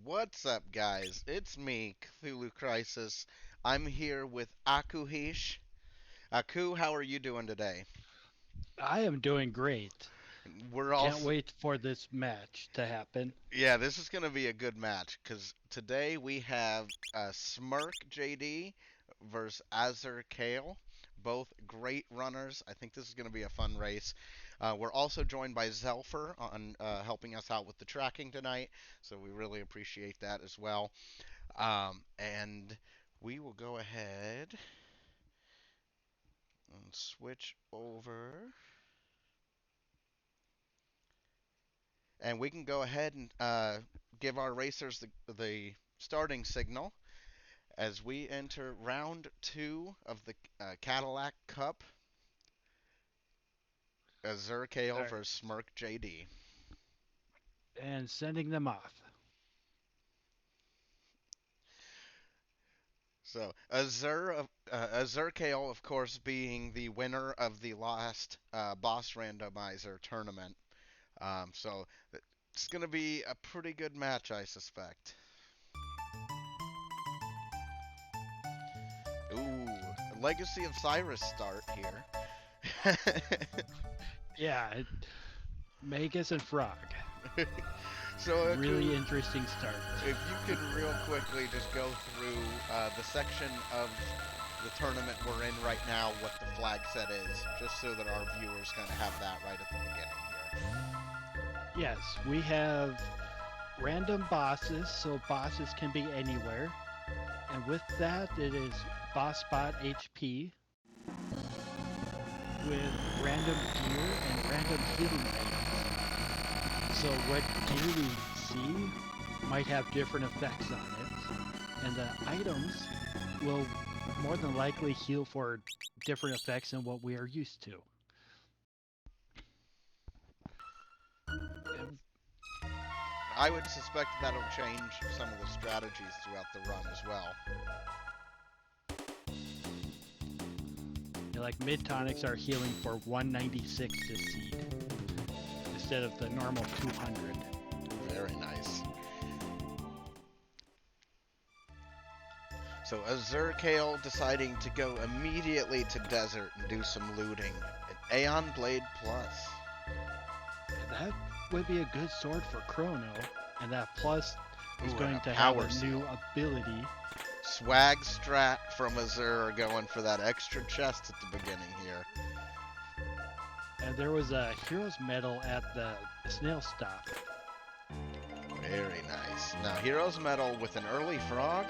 What's up, guys? It's me, Cthulhu Crisis. I'm here with Akuheish. Aku, how are you doing today? I am doing great. We're Can't also, wait for this match to happen. yeah, this is going to be a good match because today we have smercjd versus AzureCale. Both great runners. I think this is going to be a fun race. We're also joined by Xelpher on helping us out with the tracking tonight, so we really appreciate that as well. And we will go ahead and switch over. And we can go ahead and give our racers the starting signal as we enter round two of the Catalack Cup. All AzureCale right. versus smercjd. And sending them off. So AzureCale, of course, being the winner of the last boss randomizer tournament. So it's going to be a pretty good match, I suspect. Ooh, Legacy of Cyrus start here. Yeah, Magus and Frog. So, Really Aku, interesting start. if you could real quickly just go through the section of the tournament we're in right now, what the flag set is, just so that our viewers kind of have that right at the beginning here. Yes, we have random bosses, so bosses can be anywhere. And with that, it is boss spot HP with random gear and random healing items. So what gear we see might have different effects on it, and the items will more than likely heal for different effects than what we are used to. And I would suspect that'll change some of the strategies throughout the run as well. like mid tonics are healing for 196 to seed instead of the normal 200. Very nice. So AzureCale deciding to go immediately to Desert and do some looting. An Aeon Blade Plus. That would be a good sword for Chrono, and that plus is Ooh, and a going to have Power a new Seal. ability. Swag Strat from Azure going for that extra chest at the beginning here. And there was a hero's medal at the snail stop. Very nice. Now, Hero's Medal with an early frog.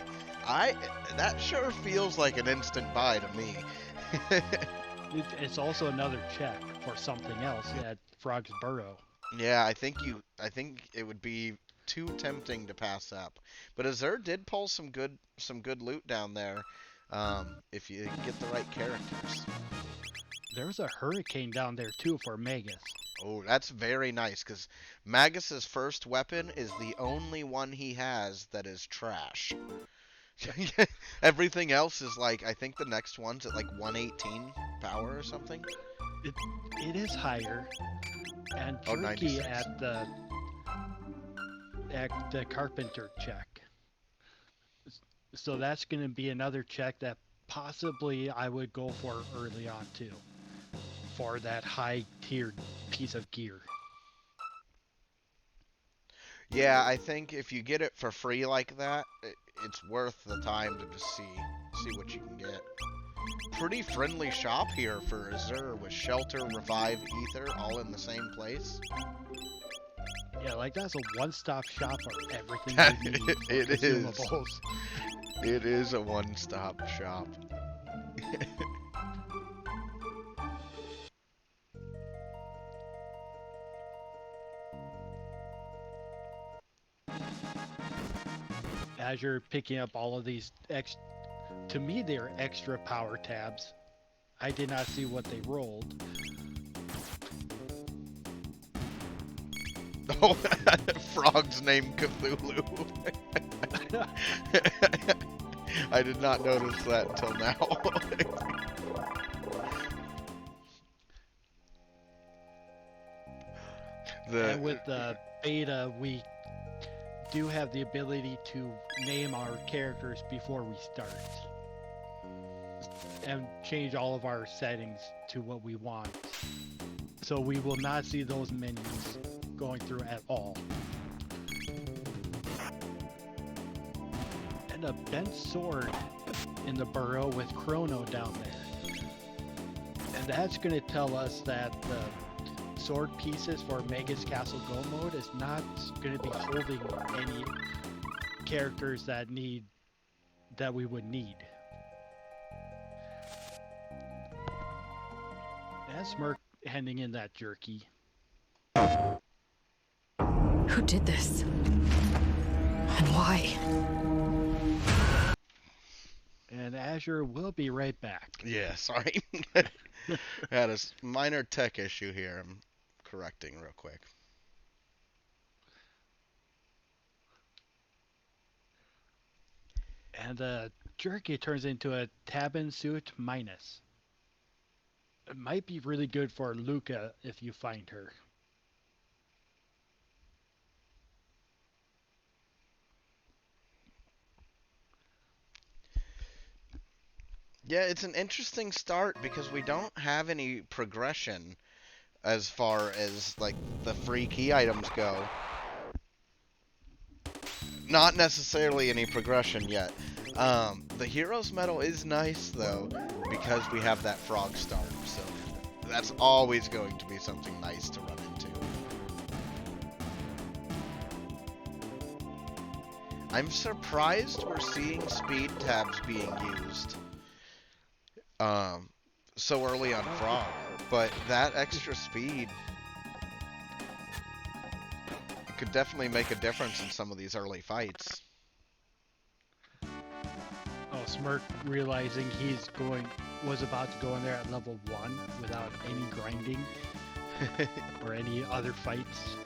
I That sure feels like an instant buy to me. It's also another check for something else at Frog's Burrow. Yeah, I think it would be too tempting to pass up. But Azure did pull some good loot down there, if you get the right characters. There's a hurricane down there too for Magus. Oh, that's very nice because Magus's first weapon is the only one he has that is trash. Everything else is like, I think the next one's at like 118 power or something. It it is higher, and Oh, tricky 96. at the carpenter check. So that's going to be another check that possibly I would go for early on too, for that high tiered piece of gear. Yeah, I think if you get it for free like that, it's worth the time to just see what you can get. Pretty friendly shop here for Azure with Shelter, Revive, Ether all in the same place. Yeah, like that's a one-stop shop for everything you need for It is. consumables. It is a one-stop shop. As you're picking up all of these to me they're extra power tabs. I did not see what they rolled. Oh, frog's name Cthulhu. I did not notice that until now. And the with the beta, we do have the ability to name our characters before we start and change all of our settings to what we want. So we will not see those menus going through at all. And a bent sword in the burrow with Chrono down there. And that's going to tell us that the sword pieces for Magus Castle Go mode is not going to be holding any characters that we would need. And Smirk handing in that jerky. Who did this? And why? And Azure will be right back. Yeah, sorry. Had a minor tech issue here. I'm correcting real quick. And jerky turns into a Tabin suit minus. It might be really good for Luca if you find her. Yeah, it's an interesting start because we don't have any progression as far as like the free key items go. Not necessarily any progression yet. The Hero's Medal is nice though because we have that frog start, so that's always going to be something nice to run into. I'm surprised we're seeing speed tabs being used so early on Frog, but that extra speed could definitely make a difference in some of these early fights. Oh, Smirk realizing was about to go in there at level 1 without any grinding or any other fights.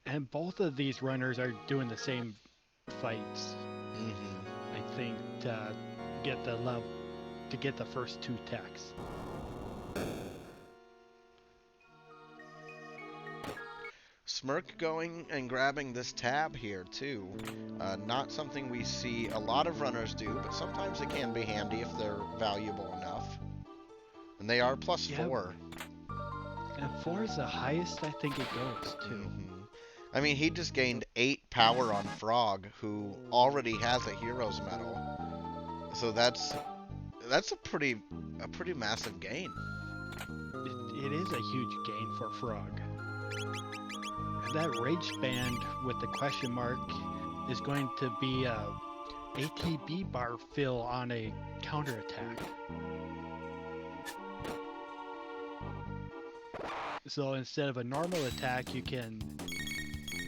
And both of these runners are doing the same fights. I think to get the first 2 techs. Smirk going and grabbing this tab here too. Not something we see a lot of runners do, but sometimes it can be handy if they're valuable enough. And they are +4. And 4 is the highest I think it goes too. I mean, he just gained 8 power on Frog, who already has a Hero's Medal. So that's a pretty massive gain. It is a huge gain for Frog. And that Rage Band with the question mark is going to be a ATB bar fill on a counterattack. So instead of a normal attack, you can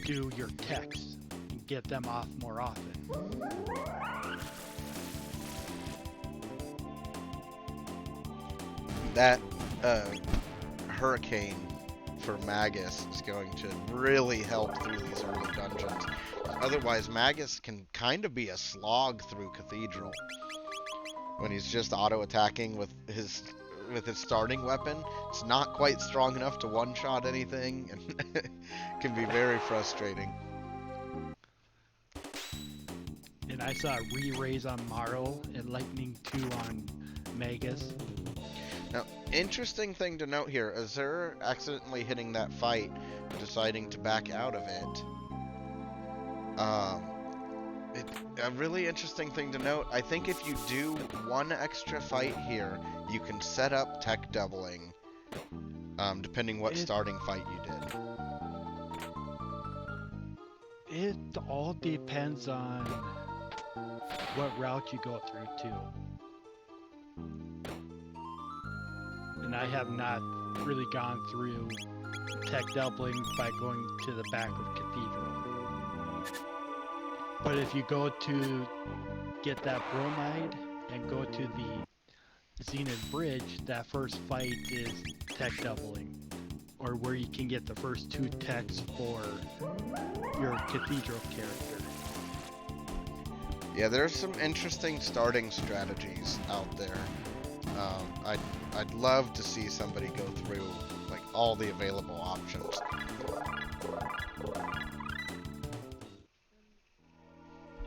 do your techs and get them off more often. That Hurricane for Magus is going to really help through these early dungeons. Otherwise, Magus can kind of be a slog through Cathedral when he's just auto-attacking with his starting weapon. It's not quite strong enough to one-shot anything, and can be very frustrating. And I saw re-raise on Marl and Lightning 2 on Magus. Now, interesting thing to note here, Azure accidentally hitting that fight, deciding to back out of it. A really interesting thing to note, I think if you do one extra fight here, you can set up tech doubling, depending what starting fight you did. It all depends on what route you go through too. And I have not really gone through tech doubling by going to the back of Cathedral. But if you go to get that bromide and go to the Zenith Bridge, that first fight is tech doubling, or where you can get the first 2 techs for your Cathedral character. Yeah, there's some interesting starting strategies out there. I'd love to see somebody go through like all the available options.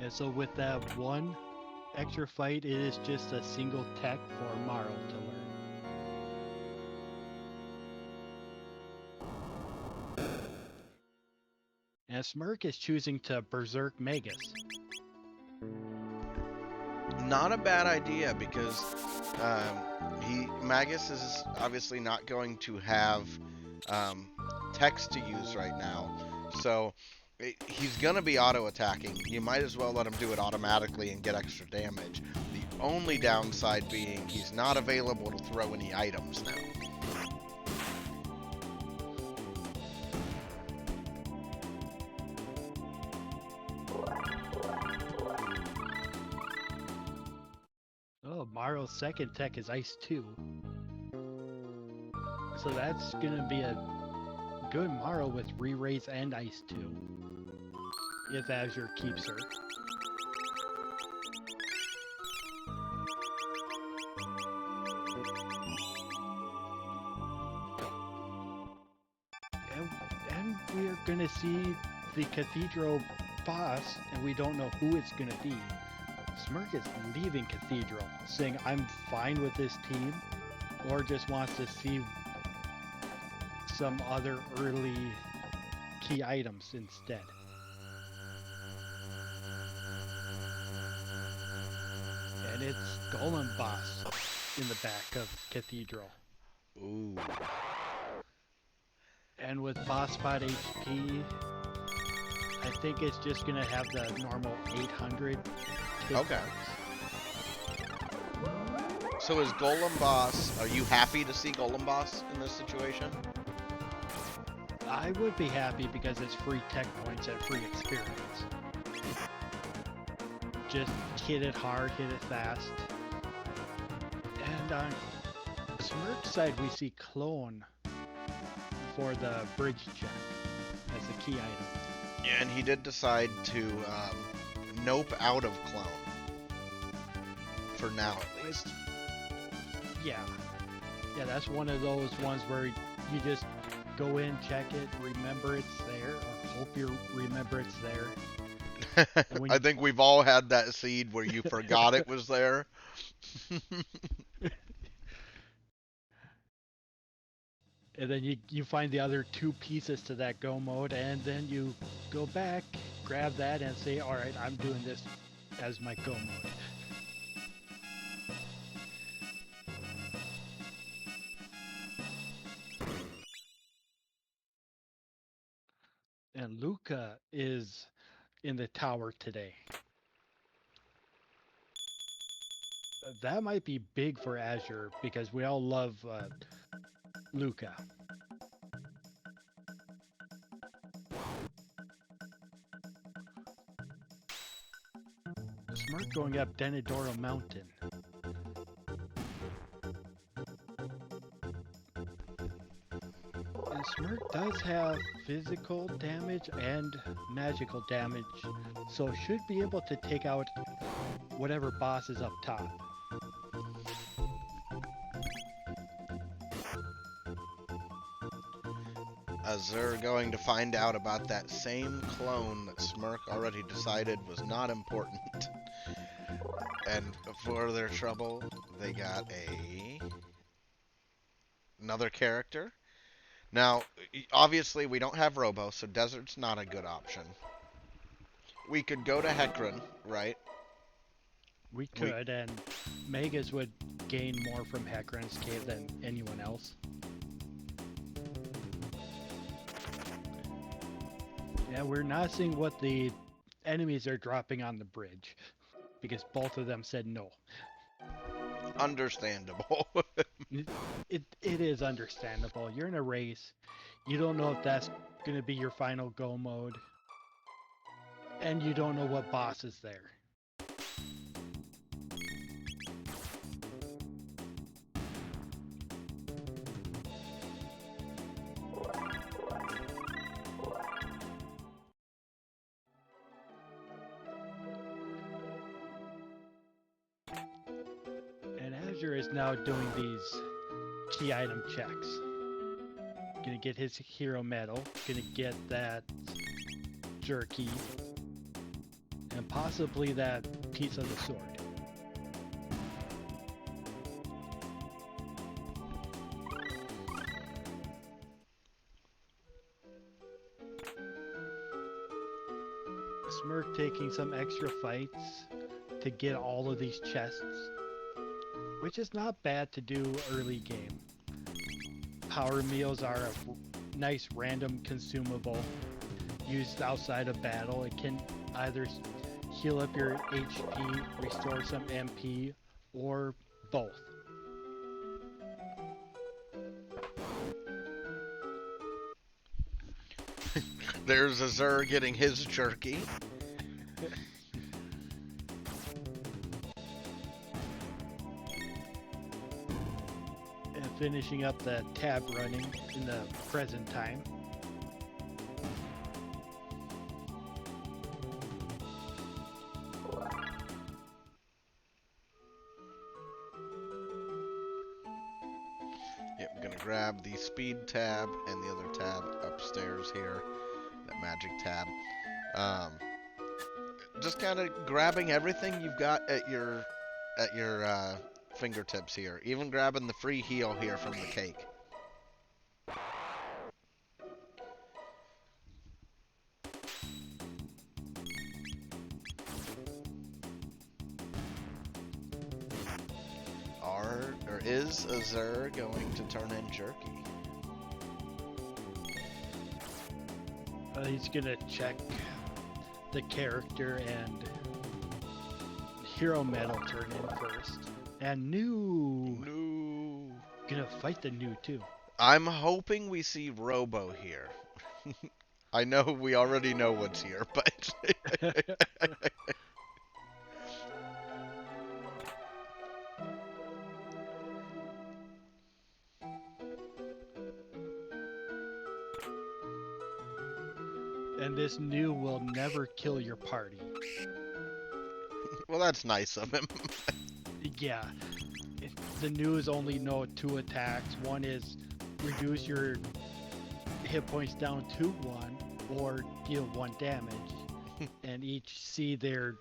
And so with that one extra fight, it is just a single tech for Marl to learn. And Smirk is choosing to berserk Magus. Not a bad idea because Magus is obviously not going to have text to use right now, so he's gonna be auto attacking. You might as well let him do it automatically and get extra damage. The only downside being he's not available to throw any items now. Oh, Marl's second tech is Ice 2. So that's gonna be a good Marl with re-raise and Ice 2. If Azure keeps her. And we are gonna see the Cathedral boss, and we don't know who it's gonna be. Smirk is leaving Cathedral, saying I'm fine with this team, or just wants to see some other early key items instead. And it's Golem Boss in the back of Cathedral. Ooh. And with Boss Spot HP, I think it's just gonna have the normal 800. Okay. So is Golem Boss, are you happy to see Golem Boss in this situation? I would be happy because it's free tech points and free experience. Just hit it hard, hit it fast. And on Smirk's side, we see Clone for the bridge check as a key item. And he did decide to nope out of Clone. For now, at least. Yeah, that's one of those ones where you just go in, check it, remember it's there, or hope you remember it's there. I think we've all had that seed where you forgot it was there. And then you find the other two pieces to that go mode, and then you go back, grab that, and say, all right, I'm doing this as my go mode. And Luca is in the tower today. That might be big for Azure because we all love Luca. Smirk going up Denadoro Mountain. And Smirk does have physical damage and magical damage, so should be able to take out whatever boss is up top. Azure going to find out about that same clone that Smirk already decided was not important. And for their trouble, they got another character. Now, obviously we don't have Robo, so Desert's not a good option. We could go to Hecarim, right? We could, and Magus would gain more from Hecarim's cave than anyone else. Yeah, we're not seeing what the enemies are dropping on the bridge, because both of them said no. Understandable. It is understandable. You're in a race. You don't know if that's going to be your final go mode. And you don't know what boss is there. And Azure is now doing these key item checks. Gonna get his hero medal, gonna get that jerky. and possibly that piece of the sword. Smirk taking some extra fights to get all of these chests, which is not bad to do early game. Power meals are a nice random consumable used outside of battle. It can either heal up your HP, restore some MP, or both. There's Azure getting his jerky. And finishing up the tab running in the present time. Yep, I'm gonna grab the speed tab and the other tab upstairs here. That magic tab. Just kind of grabbing everything you've got at your fingertips here. Even grabbing the free heal here from the cake. Is Azure going to turn in jerky? He's gonna check the character and hero medal turn in first. And new. Gonna fight the new too. I'm hoping we see Robo here. I know we already know what's here, but and this new will never kill your party. Well, that's nice of him. Yeah. The new is only know 2 attacks. One is reduce your hit points down to 1 or deal 1 damage. And each C they're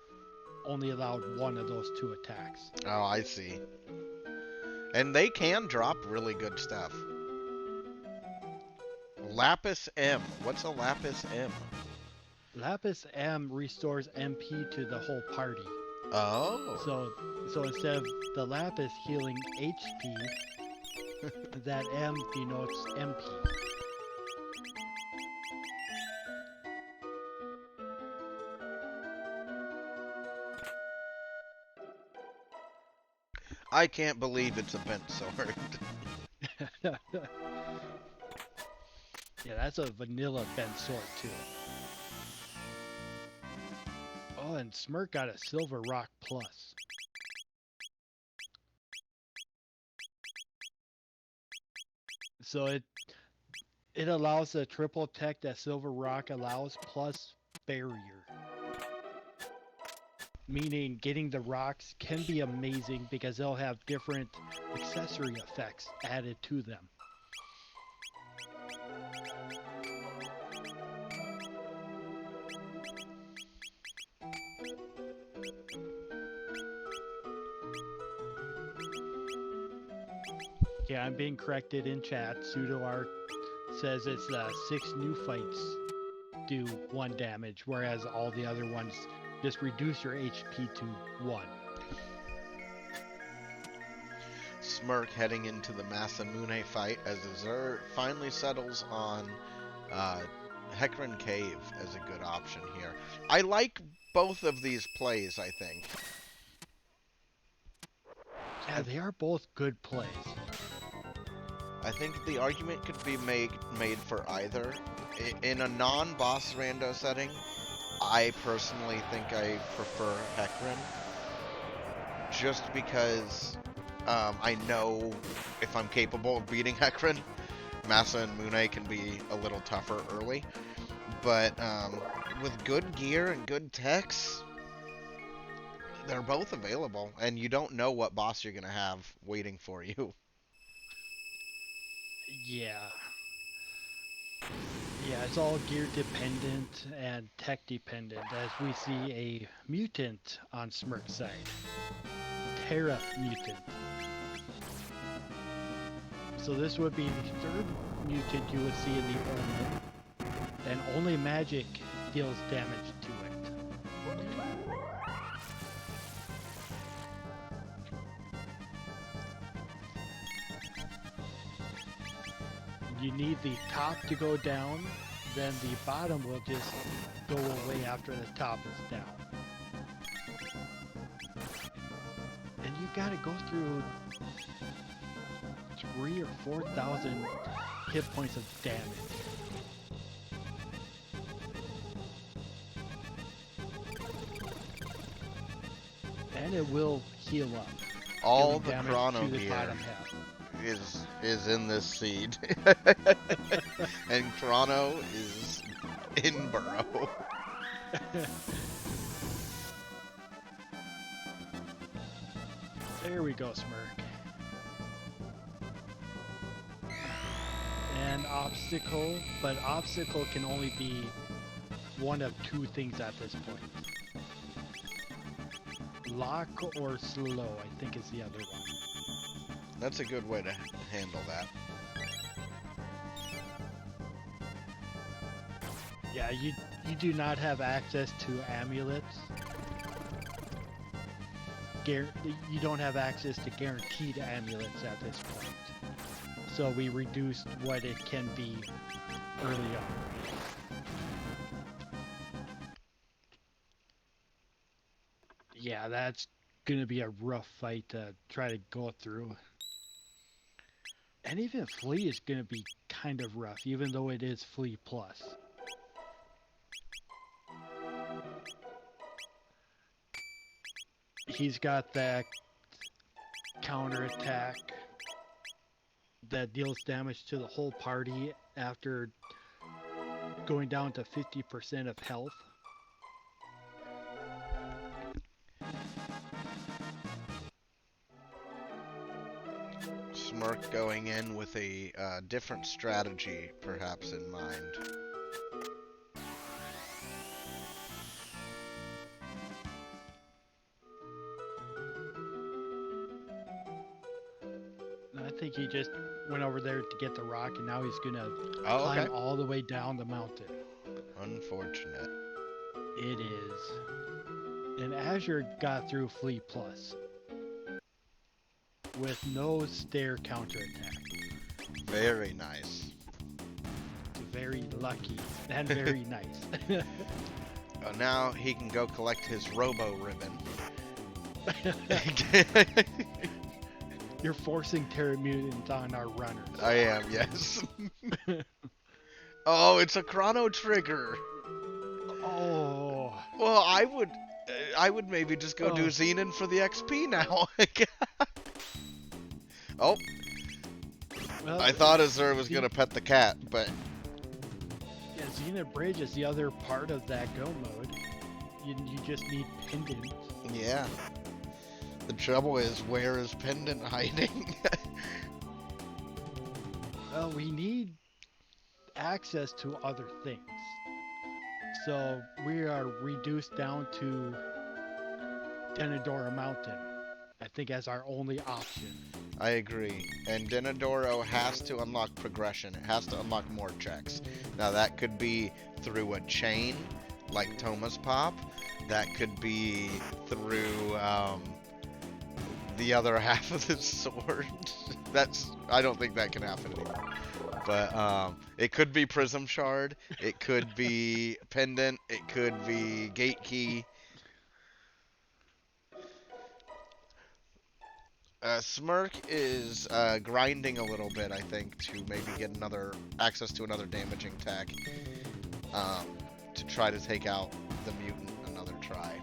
only allowed 1 of those 2 attacks. Oh, I see. And they can drop really good stuff. Lapis M. What's a Lapis M? Lapis M restores MP to the whole party. Oh. So instead of the Lapis healing HP, that M denotes MP. I can't believe it's a bent sword. Yeah, that's a vanilla bent sword too. Oh, and Smirk got a Silver Rock Plus. So it allows the triple tech that Silver Rock allows plus barrier. Meaning getting the rocks can be amazing because they'll have different accessory effects added to them. Yeah, I'm being corrected in chat. PseudoArc says it's 6 new fights do 1 damage, whereas all the other ones just reduce your HP to 1. Smirk heading into the Masamune fight as Azure finally settles on Hecarim Cave as a good option here. I like both of these plays, I think. Yeah, they are both good plays. I think the argument could be made for either. In a non-boss rando setting, I personally think I prefer Hecarim. Just because I know if I'm capable of beating Hecarim, Masa and Mune can be a little tougher early. But with good gear and good techs, they're both available. And you don't know what boss you're going to have waiting for you. Yeah. Yeah, it's all gear dependent and tech dependent, as we see a mutant on Smirk's side. Terra mutant. So this would be the third mutant you would see in the Omen, and only magic deals damage to it. You need the top to go down, then the bottom will just go away after the top is down. And you gotta go through 3,000 or 4,000 hit points of damage. And it will heal up. All dealing the damage chrono to the gear bottom half. is in this seed. And chrono is in Burrow. There we go, Smirk. And obstacle, but obstacle can only be one of two things at this point. Lock or slow, I think is the other one. That's a good way to handle that. Yeah, you do not have access to amulets. You don't have access to guaranteed amulets at this point. So we reduced what it can be early on. Yeah, that's gonna be a rough fight to try to go through. And even Flea is gonna be kind of rough, even though it is Flea Plus. He's got that counterattack that deals damage to the whole party after going down to 50% of health. Smirk going in with a different strategy, perhaps, in mind. I think he just went over there to get the rock, and now he's gonna Oh, climb okay. all the way down the mountain. Unfortunate. It is. And Azure got through Flea Plus with no stair counterattack. Very nice. Very lucky and very nice. Now he can go collect his Robo Ribbon. You're forcing Terra Mutant on our runners. I am, yes. Oh, it's a chrono trigger. Oh. Well, I would maybe just go do Xenon for the XP now. Oh, Well, I thought Azure was gonna pet the cat, but yeah, Xena Bridge is the other part of that go mode. You just need Pendant. yeah. The trouble is, where is Pendant hiding? Well, we need access to other things. So we are reduced down to Denadora Mountain, I think, as our only option. I agree. And Denadoro has to unlock progression. It has to unlock more checks. Now that could be through a chain, like Thomas Pop. That could be through the other half of the sword. I don't think that can happen anymore. But it could be Prism Shard. It could be Pendant. It could be Gate Key. Smirk is grinding a little bit, I think, to maybe get access to another damaging tech, to try to take out the mutant another try.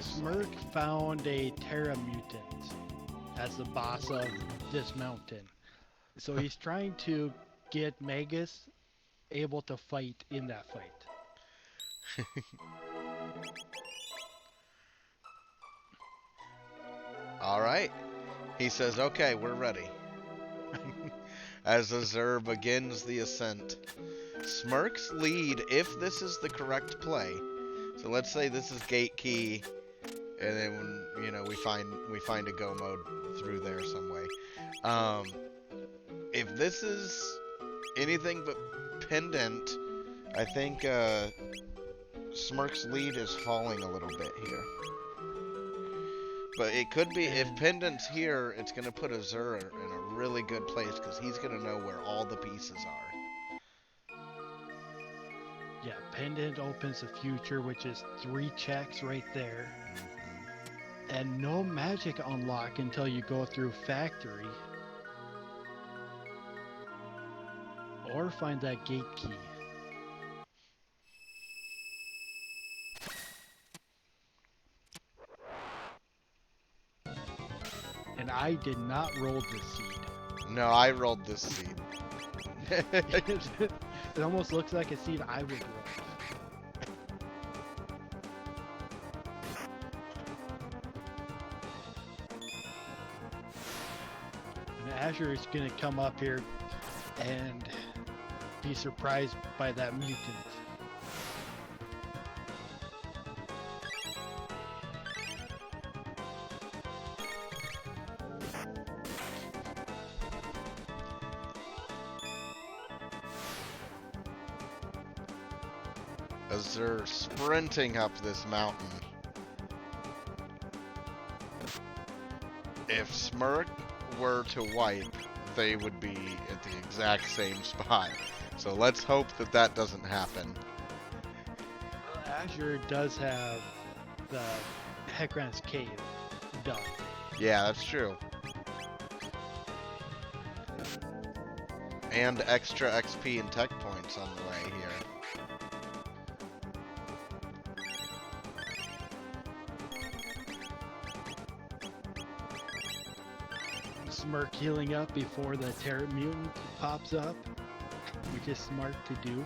Smirk found a Terra Mutant as the boss of this mountain. So he's trying to get Magus able to fight in that fight. All right. He says, okay, we're ready. as Azure begins the ascent. Smirk's lead, if this is the correct play. So let's say this is gate key, and then we find a go mode through there some way. If this is anything but pendant, I think Smirk's lead is falling a little bit here. But it could be, if pendant's here, it's going to put Azure in a really good place because he's going to know where all the pieces are. Yeah, pendant opens the future, which is 3 checks right there. And no magic unlock until you go through factory. Or find that gate key. And I did not roll this seed. No, I rolled this seed. It almost looks like a seed I would roll. And Azure is going to come up here and be surprised by that mutant. Azure sprinting up this mountain. If Smirk were to wipe, they would be at the exact same spot. So let's hope that that doesn't happen. Azure does have the Heckran's Cave done. Yeah, that's true. And extra XP and tech points on the way here. Smirk healing up before the Terror Mutant pops up, which is smart to do.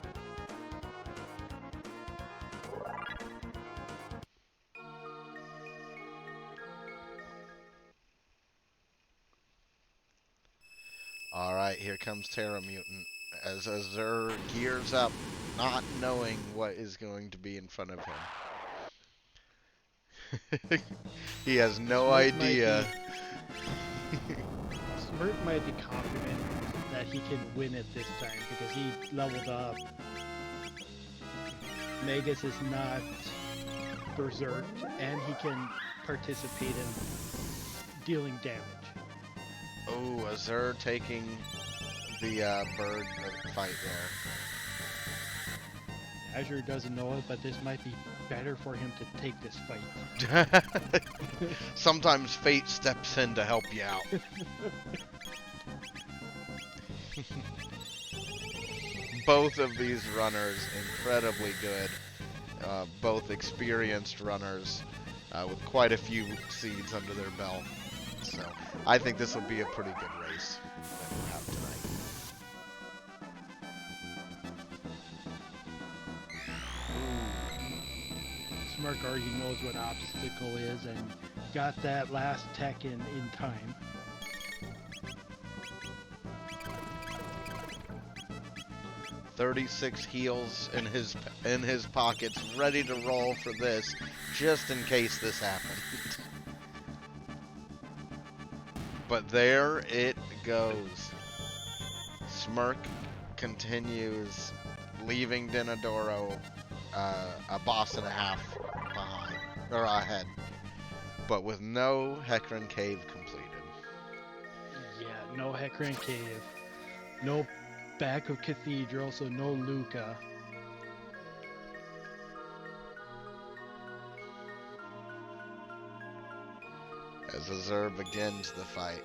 Alright, here comes Terra Mutant as Azure gears up, not knowing what is going to be in front of him. He has no idea. Smirk might be confident that he can win it this time because he leveled up. Magus is not berserked, and he can participate in dealing damage. Oh, Azure taking the bird fight there. Azure doesn't know it, but this might be better for him to take this fight. Sometimes fate steps in to help you out. Both of these runners, incredibly good. Both experienced runners with quite a few seeds under their belt. So I think this will be a pretty good race that we'll have tonight. Smirk already knows what obstacle is and got that last tech in time. "36 heals in his pockets, ready to roll for this, just in case this happened." But there it goes. Smirk continues, leaving Denadoro a boss and a half behind, or ahead, but with no Heckran Cave completed. Yeah, no Heckran Cave, no back of Cathedral, so no Luca. As Azure begins the fight.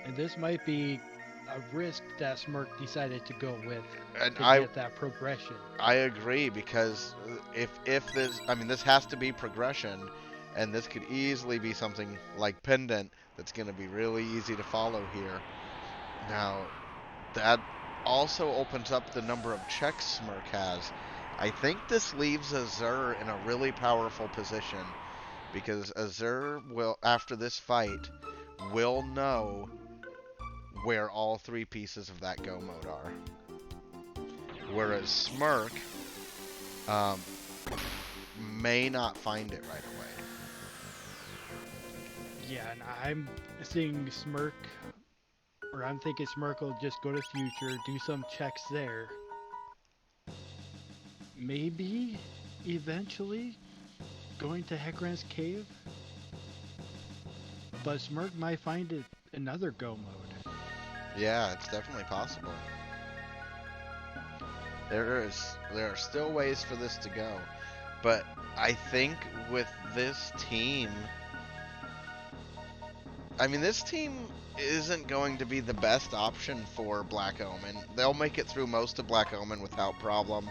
And this might be a risk that Smirk decided to go with And to get that progression. I agree, because if this, I mean, this has to be progression, and this could easily be something like Pendant that's going to be really easy to follow here. Now, that also opens up the number of checks Smirk has. I think this leaves Azure in a really powerful position, because Azure will, after this fight, will know where all 3 pieces of that go mode are. Whereas Smirk may not find it right away. Yeah, and I'm seeing Smirk, or I'm thinking Smirk will just go to future, do some checks there. Maybe, eventually, going to Hecarim's cave? But Smirk might find it another go mode. Yeah, it's definitely possible. There are still ways for this to go. But I think with this team, I mean, this team isn't going to be the best option for Black Omen. They'll make it through most of Black Omen without problem,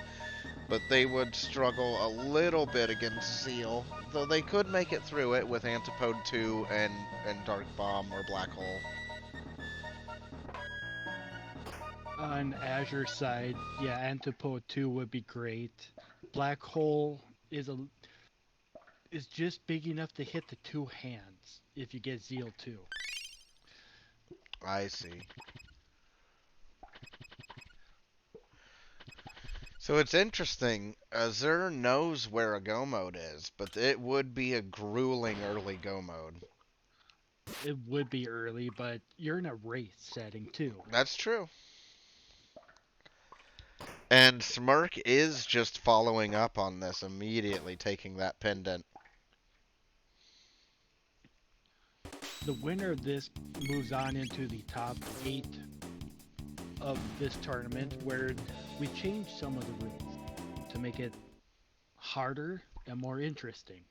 but they would struggle a little bit against Zeal, though they could make it through it with Antipode 2 and Dark Bomb or Black Hole. On Azure side, yeah, Antipode 2 would be great. Black Hole is just big enough to hit the 2 hands if you get Zeal 2. I see. So it's interesting. Azure knows where a go mode is, but it would be a grueling early go mode. It would be early, but you're in a race setting too. That's true. And Smirk is just following up on this, immediately taking that pendant. The winner of this moves on into the top 8 of this tournament, where we changed some of the rules to make it harder and more interesting.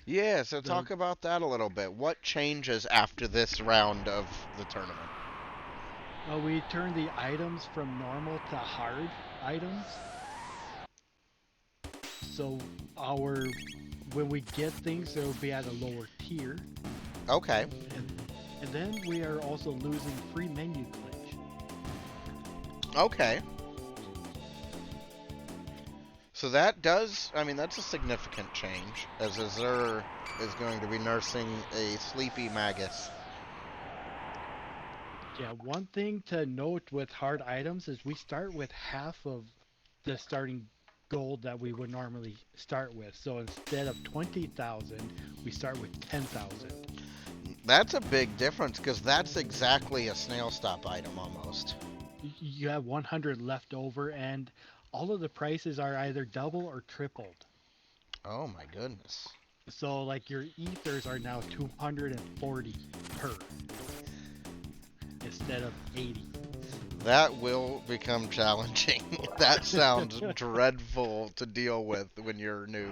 Yeah, so talk about that a little bit. What changes after this round of the tournament? We turned the items from normal to hard items. So when we get things, they'll be at a lower tier. Okay. And then we are also losing free menu glitch. Okay. So that does, I mean, that's a significant change, as Azure is going to be nursing a sleepy Magus. Yeah, one thing to note with hard items is we start with half of the starting gold that we would normally start with. So instead of 20,000, we start with 10,000. That's a big difference, because that's exactly a snail stop item almost. You have 100 left over, and all of the prices are either double or tripled. Oh my goodness. So like your ethers are now 240 per instead of 80. That will become challenging. That sounds dreadful to deal with when you're new.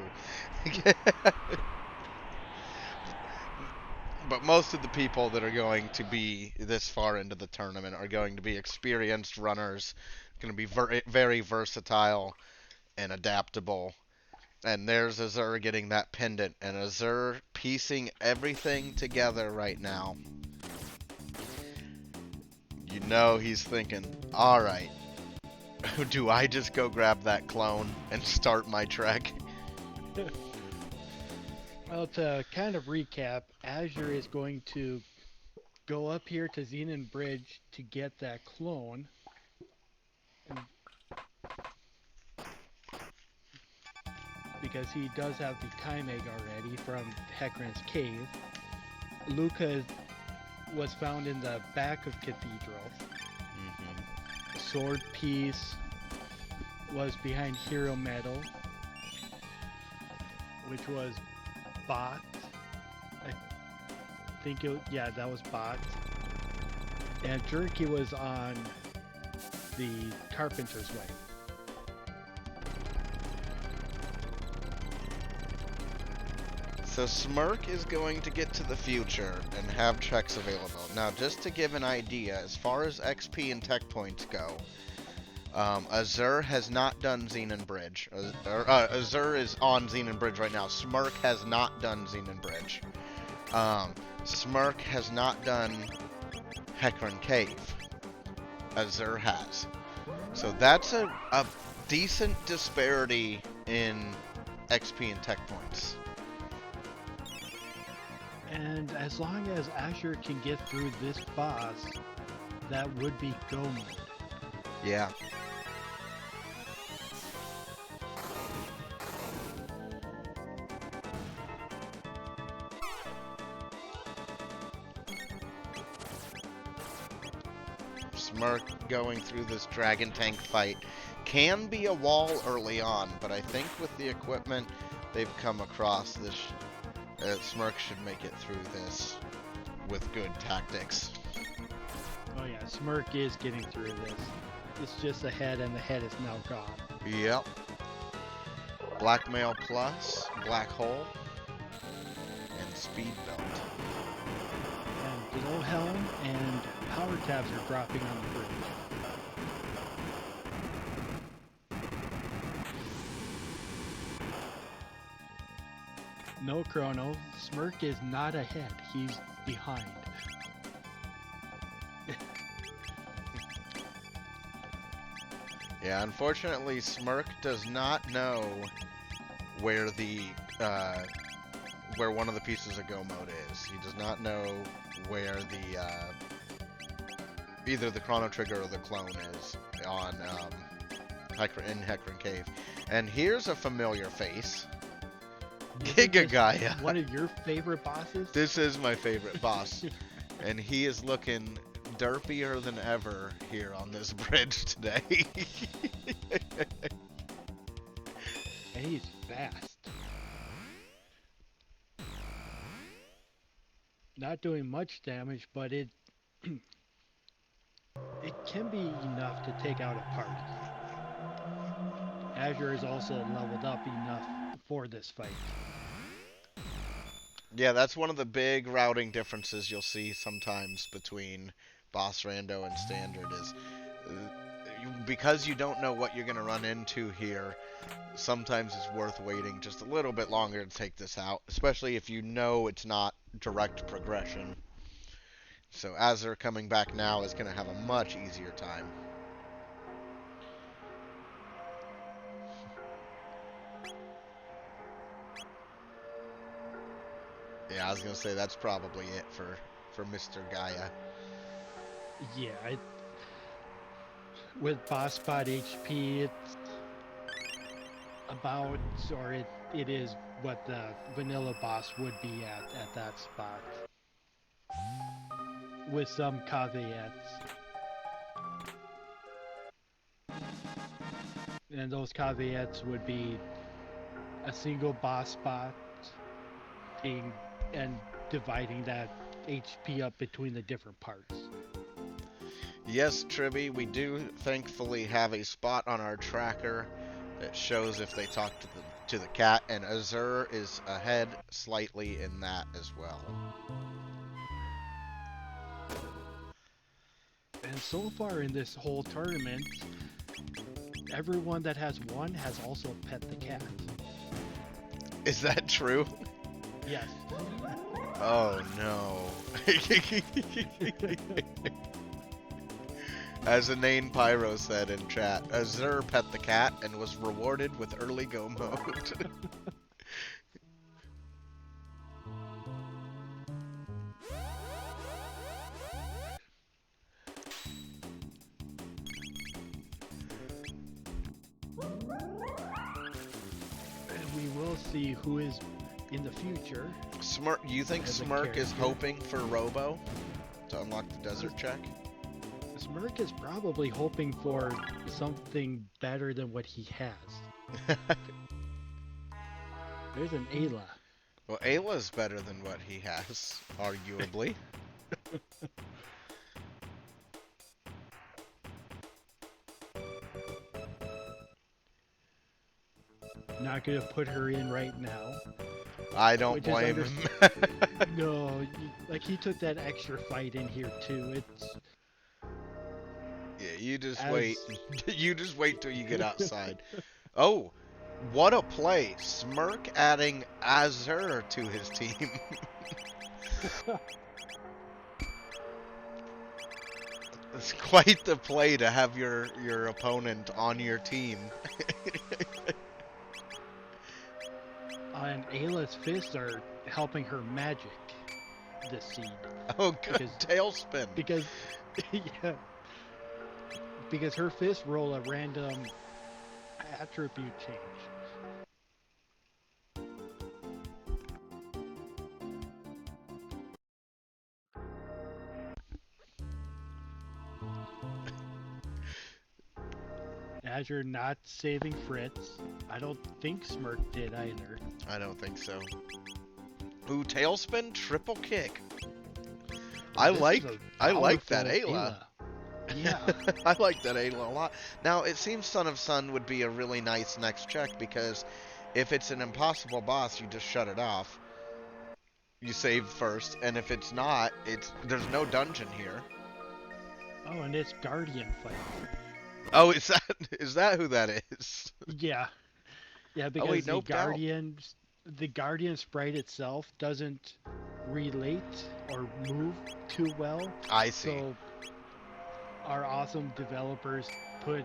But most of the people that are going to be this far into the tournament are going to be experienced runners, going to be very versatile and adaptable. And there's Azure getting that pendant, and Azure piecing everything together right now. You know he's thinking, alright, do I just go grab that clone and start my trek? Well, to kind of recap, Azure is going to go up here to Xenon Bridge to get that clone. Because he does have the time egg already from Hecarim's cave. Luca was found in the back of Cathedral. Sword piece was behind Hero Metal, which was bot. I think that was bot. And Jerky was on the Carpenter's Way. So Smirk is going to get to the future and have checks available. Now, just to give an idea, as far as XP and tech points go, Azure has not done Xenon Bridge. Azure is on Xenon Bridge right now. Smirk has not done Xenon Bridge. Smirk has not done Hecarim Cave. Azure has. So that's a decent disparity in XP and tech points. And as long as Azure can get through this boss, that would be go mode. Yeah. Smirk going through this dragon tank fight can be a wall early on, but I think with the equipment they've come across, this Smirk should make it through this with good tactics. Oh yeah, Smirk is getting through this. It's just the head, and the head is now gone. Yep. Blackmail plus, black hole, and speed belt. And glow helm and power tabs are dropping on the bridge. No chrono. Smirk is not ahead. He's behind. Yeah, unfortunately, Smirk does not know where the where one of the pieces of go mode is. He does not know where the either the chrono trigger or the clone is on in Hecarim Cave. And here's a familiar face. Giga Gaia. One of your favorite bosses? This is my favorite boss. And he is looking derpier than ever here on this bridge today. And he's fast. Not doing much damage, but it it can be enough to take out a party. Azure is also leveled up enough for this fight. Yeah, that's one of the big routing differences you'll see sometimes between Boss Rando and Standard is because you don't know what you're going to run into here, sometimes it's worth waiting just a little bit longer to take this out, especially if you know it's not direct progression. So Azure coming back now is going to have a much easier time. Yeah, I was going to say that's probably it for Mr. Gaia. Yeah, with boss spot HP, it's about, or it is what the vanilla boss would be at that spot. With some caveats. And those caveats would be a single boss spot being and dividing that HP up between the different parts. Yes, Tribby, we do thankfully have a spot on our tracker that shows if they talk to the cat, and Azure is ahead slightly in that as well. And so far in this whole tournament, everyone that has won has also pet the cat. Is that true? Yes. Oh no. As Inane Pyro said in chat, Azure pet the cat and was rewarded with early go mode. And we will see who is in the future. Smirk, you think Smirk is hoping for Robo to unlock the desert check? Smirk is probably hoping for something better than what he has. There's an Ayla. Well, Ayla's better than what he has, arguably. Not gonna put her in right now. I don't blame him. No, like he took that extra fight in here too. It's yeah, you just wait. You just wait till you get outside. Oh, what a play! Smirk adding Azure to his team. It's quite the play to have your opponent on your team. and Ayla's fists are helping her magic. this seed. Oh, good. Because- Tailspin. Because, yeah. Because her fists roll a random attribute change. Azure not saving Fritz. I don't think Smirk did either. I don't think so. Ooh, tailspin, triple kick. I This like is a that powerful Ayla. Yeah. I like that Ayla a lot. Now, it seems Son of Sun would be a really nice next check because if it's an impossible boss, you just shut it off. You save first, and if it's not, there's no dungeon here. Oh, and it's Guardian fight. Oh, is that who that is? Yeah. Yeah, because wait, no doubt. the Guardian sprite itself doesn't relate or move too well. I see. So our awesome developers put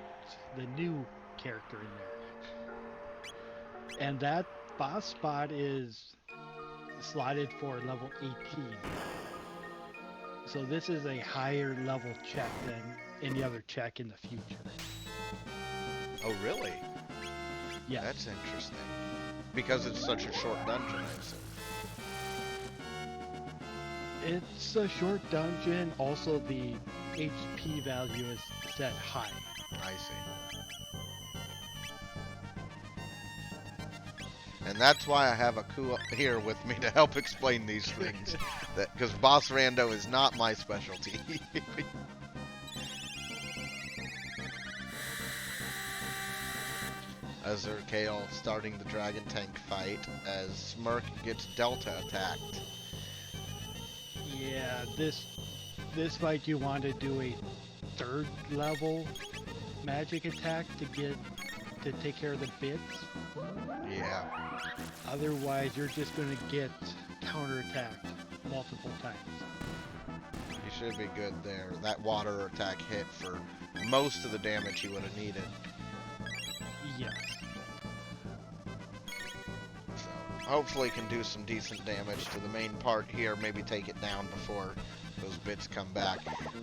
the new character in there. And that boss spot is slotted for level 18. So this is a higher level check than any other check in the future. Oh, really? Yeah. That's interesting. Because it's such a short dungeon, I assume. It's a short dungeon. Also, the HP value is set high. I see. And that's why I have Aku here with me to help explain these things. Because Boss Rando is not my specialty. AzureCale starting the Dragon Tank fight as Smirk gets Delta attacked. Yeah, this fight you want to do a third level magic attack to take care of the bits. Yeah. Otherwise, you're just going to get counterattacked multiple times. You should be good there. That water attack hit for most of the damage you would have needed. Yes. So hopefully can do some decent damage to the main part here. Maybe take it down before those bits come back.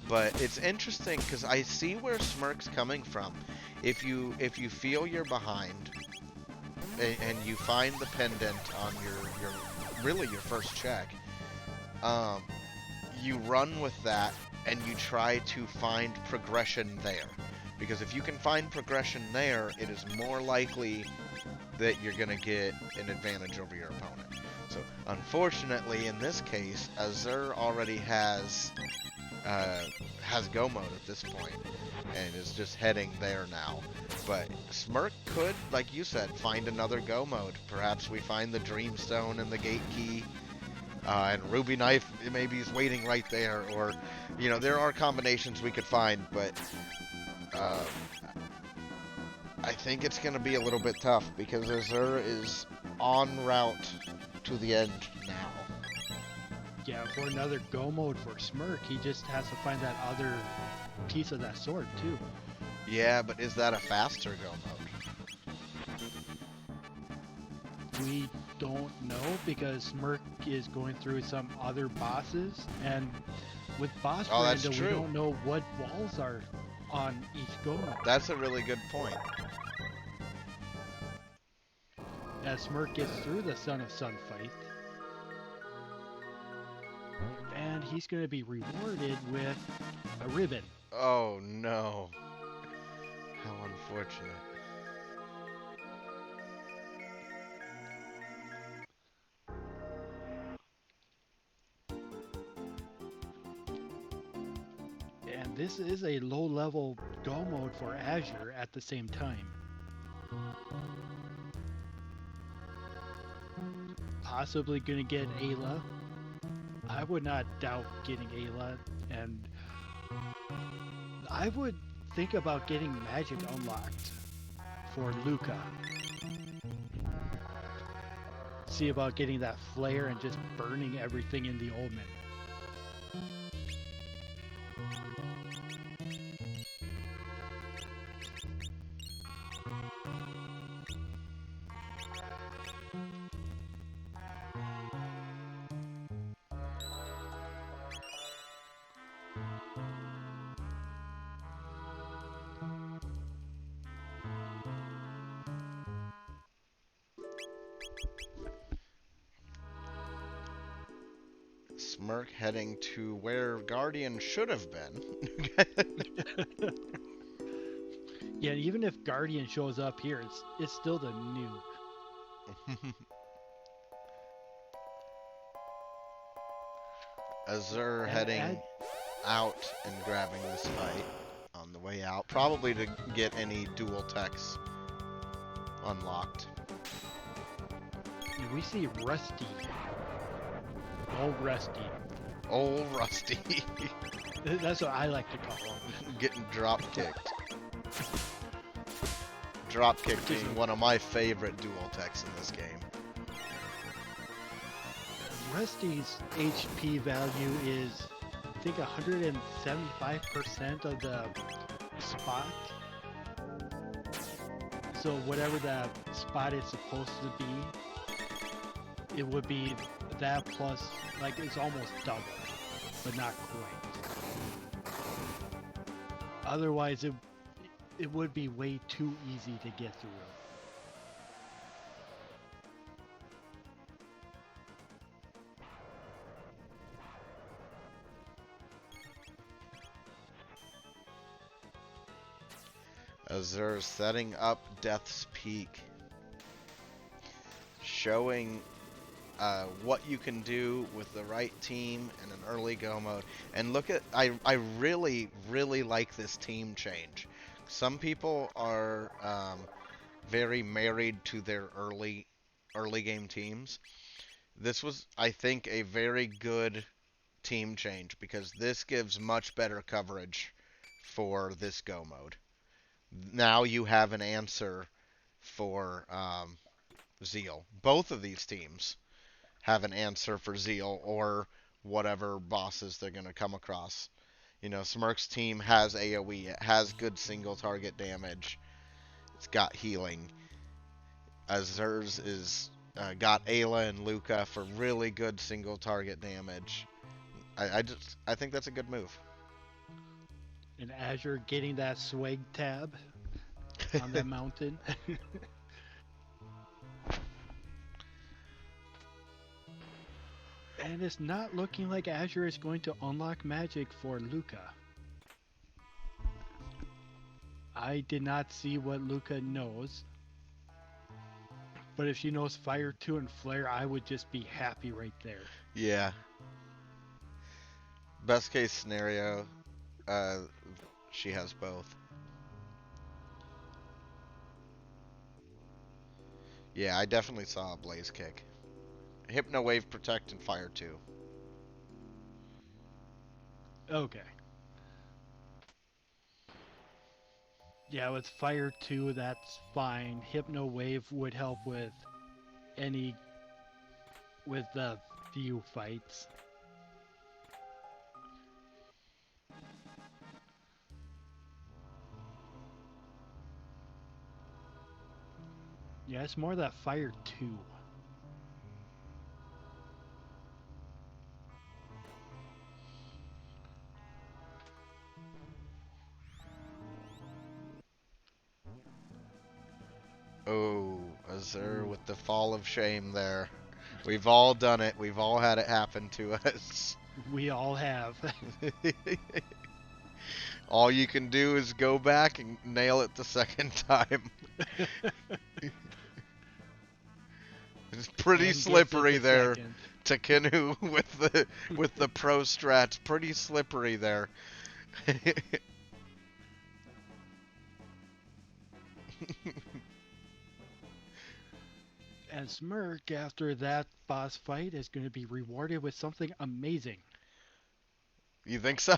But it's interesting because I see where Smirk's coming from. If you feel you're behind and you find the pendant on your first check, you run with that and you try to find progression there. Because if you can find progression there, it is more likely that you're going to get an advantage over your opponent. So, unfortunately, in this case, Azure already has go mode at this point, and is just heading there now. But Smirk could, like you said, find another go mode. Perhaps we find the Dreamstone and the Gate Key, and Ruby Knife maybe is waiting right there, or, you know, there are combinations we could find, but I think it's going to be a little bit tough because Azure is en route to the end now. Yeah, for another go mode for Smirk, he just has to find that other piece of that sword too. Yeah, but is that a faster go mode? We don't know because Smirk is going through some other bosses, and with boss that's Rando, we true. don't know what walls are on each go mode. That's a really good point. As Smirk gets through the Son of Sun fight, and he's going to be rewarded with a ribbon. Oh no. How unfortunate. And this is a low-level go mode for Azure at the same time. Possibly going to get Ayla. I would not doubt getting Ayla, and I would think about getting magic unlocked for Luca. See about getting that flare and just burning everything in the omen. Smirk heading to where Guardian should have been. Yeah, even if Guardian shows up here, it's still the new. Azure heading out and grabbing this fight on the way out, probably to get any dual techs unlocked. And we see Rusty. Old Rusty. Old Rusty. That's what I like to call him. Getting drop kicked. Drop kick being one of my favorite dual techs in this game. Rusty's HP value is, I think, 175% of the spot. So whatever that spot is supposed to be, it would be that plus, like, it's almost double, but not quite. Otherwise, it would be way too easy to get through. Azure setting up Death's Peak, showing what you can do with the right team in an early go mode. And look at, I really like this team change. Some people are very married to their early game teams. This was, I think, a very good team change because this gives much better coverage for this go mode. Now you have an answer for Zeal. Both of these teams have an answer for Zeal or whatever bosses they're going to come across. You know, Smirk's team has AoE. It has good single target damage. It's got healing. Azure's is got Ayla and Luca for really good single target damage. I think that's a good move. And Azure getting that swag tab on that mountain. And it's not looking like Azure is going to unlock magic for Luca. I did not see what Luca knows. But if she knows Fire 2 and Flare, I would just be happy right there. Yeah. Best case scenario, she has both. Yeah, I definitely saw a Blaze Kick. Hypno Wave, Protect, and Fire 2. Okay. Yeah, with Fire 2, that's fine. Hypno Wave would help with the few fights. Yeah, it's more that Fire 2. Oh, Azure with the fall of shame there. We've all done it. We've all had it happen to us. We all have. All you can do is go back and nail it the second time. It's pretty And slippery gets it there. second. Takenu with the pro strats. Pretty slippery there. And Smirk, after that boss fight, is going to be rewarded with something amazing. You think so?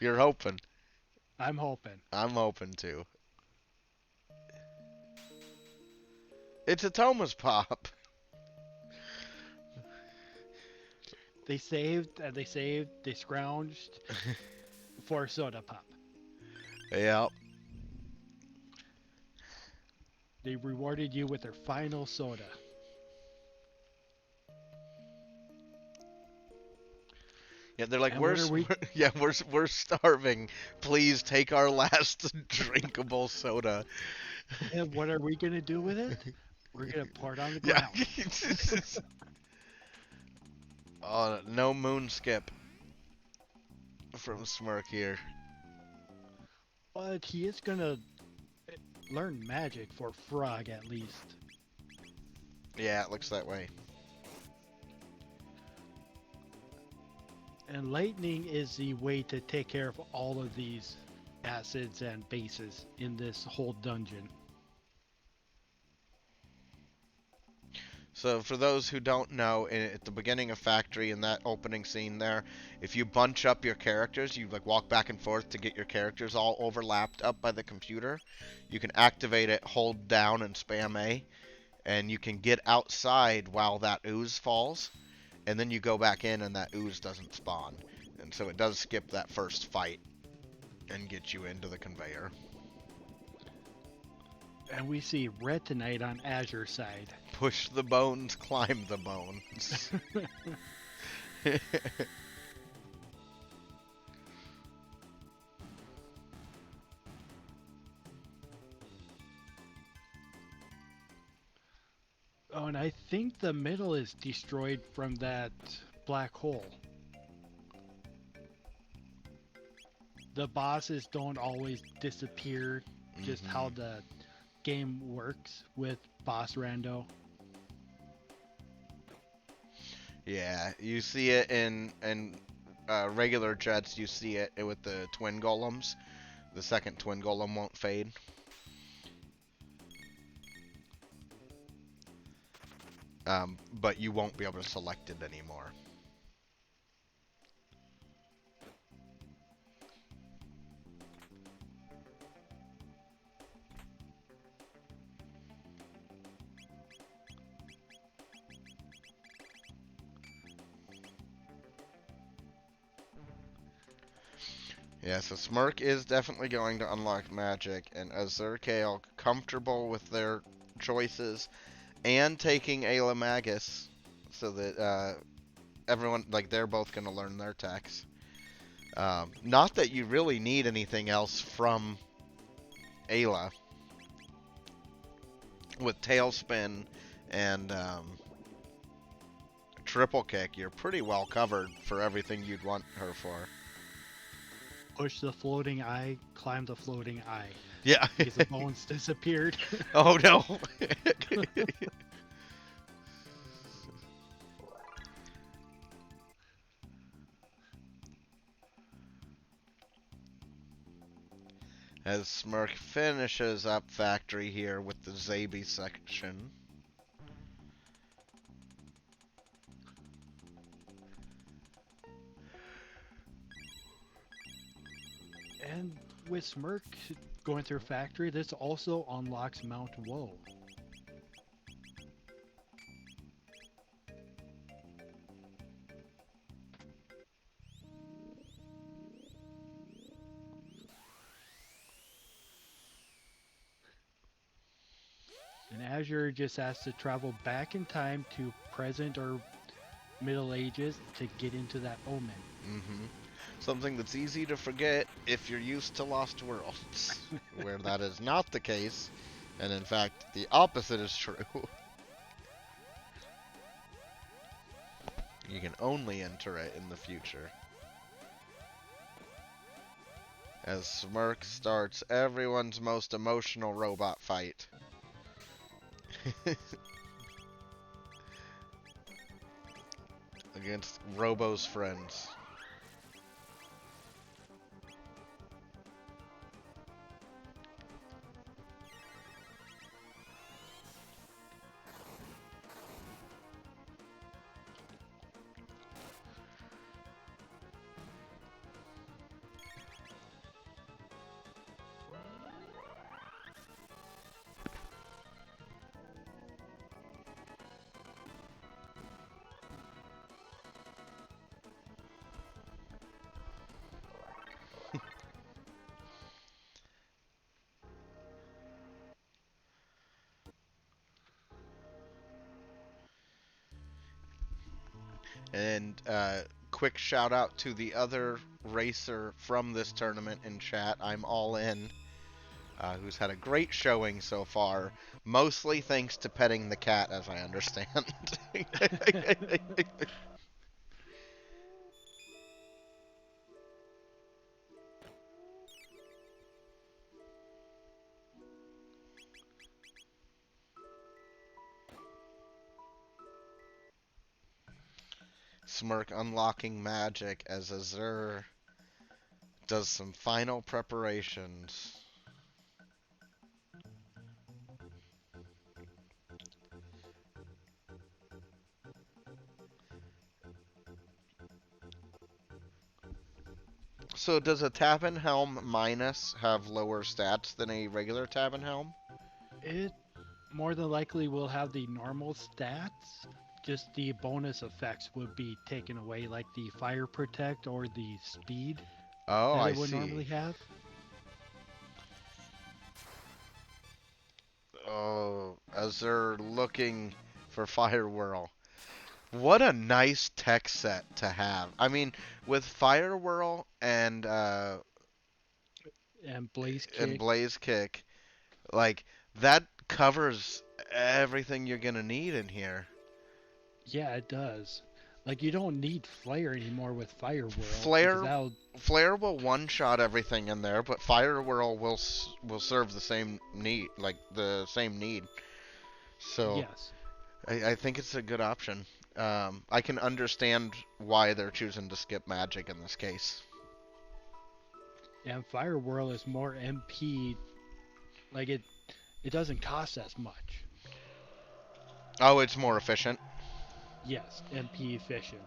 You're hoping. I'm hoping. I'm hoping too. It's a Thomas Pop. They saved, they scrounged for a soda pop. Yep. They rewarded you with their final soda. Yeah, they're like, And we're what are we- yeah, we're starving. Please take our last drinkable soda. And what are we going to do with it? We're going to pour it on the Yeah. ground. No moon skip from Smirk here. But he is gonna learn magic for Frog at least. Yeah, it looks that way. And lightning is the way to take care of all of these acids and bases in this whole dungeon. So for those who don't know, at the beginning of Factory, in that opening scene there, if you bunch up your characters, you like walk back and forth to get your characters all overlapped up by the computer, you can activate it, hold down and spam A, and you can get outside while that ooze falls, and then you go back in and that ooze doesn't spawn. And so it does skip that first fight and get you into the conveyor. And we see Retinite on Azure side. Push the bones, climb the bones. Oh, and I think the middle is destroyed from that black hole. The bosses don't always disappear, just how the game works with boss rando. Yeah, you see it in regular jets. You see it with the twin golems. The second twin golem won't fade. But you won't be able to select it anymore. Yeah, so Smirk is definitely going to unlock magic, and AzureCale comfortable with their choices, and taking Ayla Magus, so that everyone, like, they're both going to learn their techs. Not that you really need anything else from Ayla. With Tailspin and Triple Kick, you're pretty well covered for everything you'd want her for. Push the floating eye, climb the floating eye. Yeah. Because the bones disappeared. Oh no. As Smirk finishes up Factory here with the Zaby section. And with Smirk going through Factory, this also unlocks Mount Woe. And Azure just has to travel back in time to present or Middle Ages to get into that omen. Mm-hmm. Something that's easy to forget if you're used to Lost Worlds, where that is not the case, and in fact, the opposite is true. You can only enter it in the future. As Smirk starts everyone's most emotional robot fight. Against Robo's friends. And quick shout out to the other racer from this tournament in chat, I'm All In, who's had a great showing so far, mostly thanks to petting the cat, as I understand. Smirk unlocking magic as Azure does some final preparations. So does a Tabin Helm minus have lower stats than a regular Tabin Helm? It more than likely will have the normal stats. Just the bonus effects would be taken away, like the fire protect or the speed Oh, that I it would normally see. have. Oh, Azure looking for Firewhirl. What a nice tech set to have. I mean, with Firewhirl And Blaze and Kick. Blaze Kick, like that covers everything you're gonna need in here. Yeah, it does. Like, you don't need Flare anymore with Fire Whirl, because Flare that'll... Flare will one-shot everything in there, but Firewhirl will serve the same need, like the same need. So Yes. I think it's a good option. I can understand why they're choosing to skip magic in this case. And Fire Whirl is more MP. Like, it doesn't cost as much. Oh, it's more efficient. Yes, MP efficient.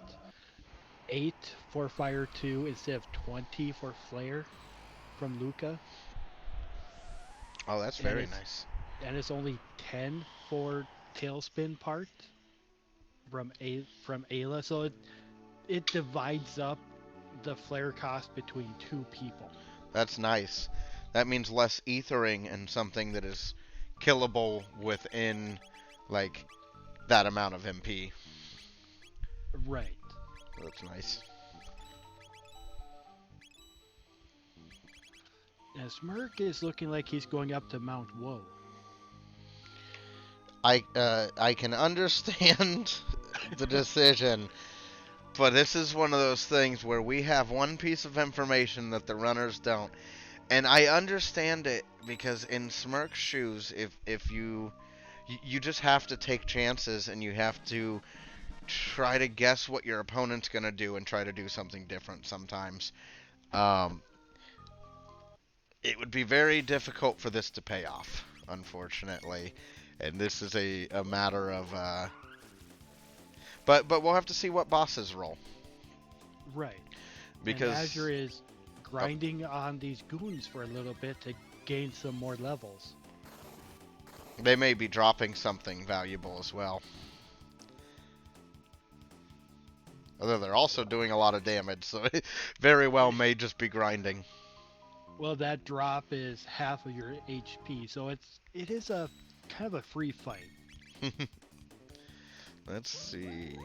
8 for Fire 2 instead of 20 for Flare from Luca. Oh, that's And very it's nice. and it's only 10 for Tailspin part from Ayla. So it divides up the Flare cost between two people. That's nice. That means less ethering and something that is killable within, like, that amount of MP. Right. That's nice. And Smirk is looking like he's going up to Mount Woe. I can understand the decision, but this is one of those things where we have one piece of information that the runners don't. And I understand it because in Smirk's shoes, if you just have to take chances and you have to try to guess what your opponent's gonna do and try to do something different sometimes. Um, it would be very difficult for this to pay off, unfortunately. And this is a matter of but we'll have to see what bosses roll Right. And because Azure is oh, grinding on these goons for a little bit to gain some more levels. they may be dropping something valuable as well. Although they're also doing a lot of damage, so it very well may just be grinding. Well, that drop is half of your HP, so it is a kind of a free fight. Let's see.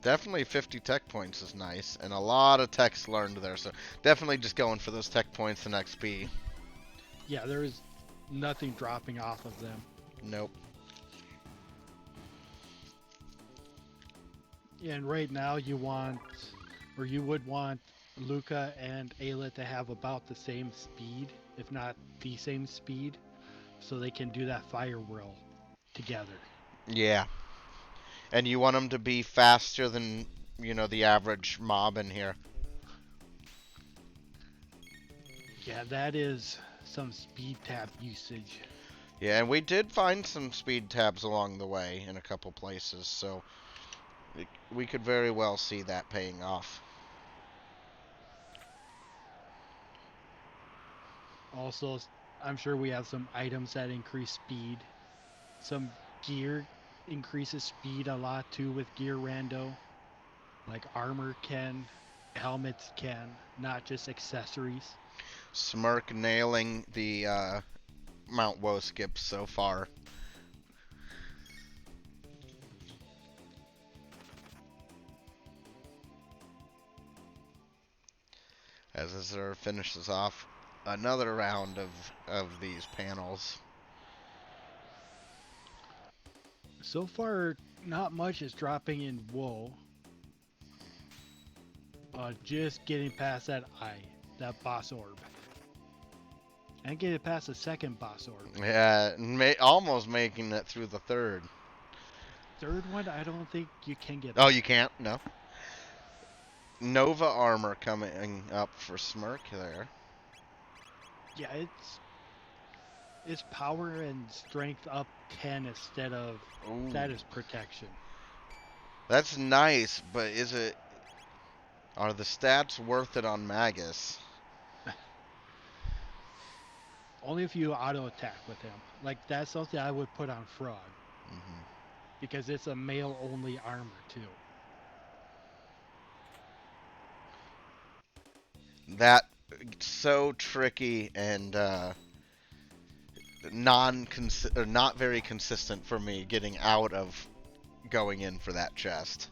Definitely 50 tech points is nice, and a lot of techs learned there, so definitely just going for those tech points and XP. Yeah, there is nothing dropping off of them. Nope. And right now you want, or you would want Luca and Ayla to have about the same speed, if not the same speed, so they can do that fire whirl together. Yeah. And you want them to be faster than, the average mob in here. Yeah, that is some speed tab usage. Yeah, and we did find some speed tabs along the way in a couple places, so we could very well see that paying off. Also, I'm sure we have some items that increase speed. Some gear increases speed a lot too with gear rando. Like armor can, helmets can, not just accessories. Smirk nailing the Mount Woe skips so far. As Azure finishes off another round of these panels. So far, not much is dropping in Woe. Just getting past that that boss orb. And getting past the second boss orb. Yeah, almost making it through the third. third one, I don't think you can get Oh, back. you can't? No. Nova armor coming up for Smirk there. Yeah, it's power and strength up 10 instead of Ooh. status protection. That's nice, but are the stats worth it on Magus? Only if you auto attack with him. Like, that's something I would put on Frog. Mm-hmm. Because it's a male only armor too. That so tricky and not very consistent for me getting out of going in for that chest.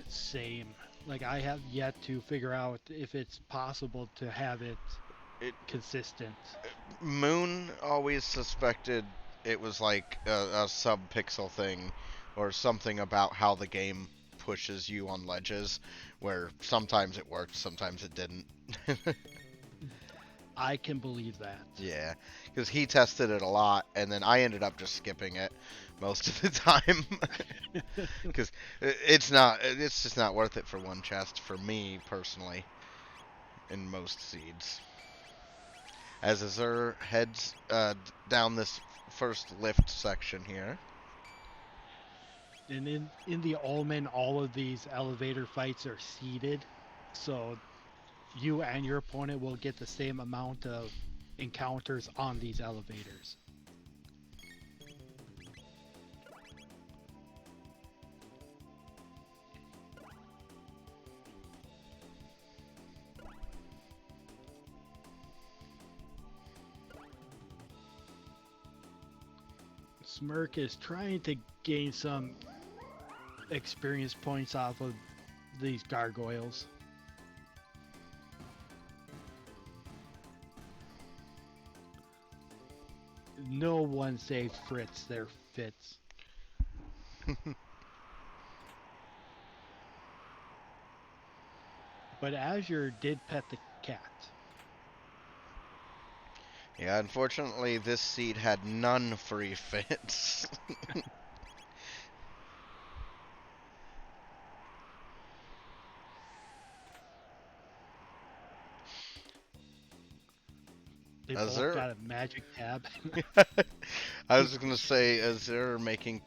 Same. Like, I have yet to figure out if it's possible to have it consistent. Moon always suspected it was like a sub-pixel thing or something about how the game pushes you on ledges, where sometimes it worked, sometimes it didn't. I can believe that. Yeah, because he tested it a lot, and then I ended up just skipping it most of the time. Because it's just not worth it for one chest for me personally. In most seeds, as Azure heads down this first lift section here. And in the Omen, all of these elevator fights are seeded, so you and your opponent will get the same amount of encounters on these elevators. Smirk is trying to gain some experience points off of these gargoyles. No one saved Fritz their fits. But Azure did pet the cat. Yeah, unfortunately, this seed had none free fits. They Azure. both got a magic tab. I was going to say, Azure making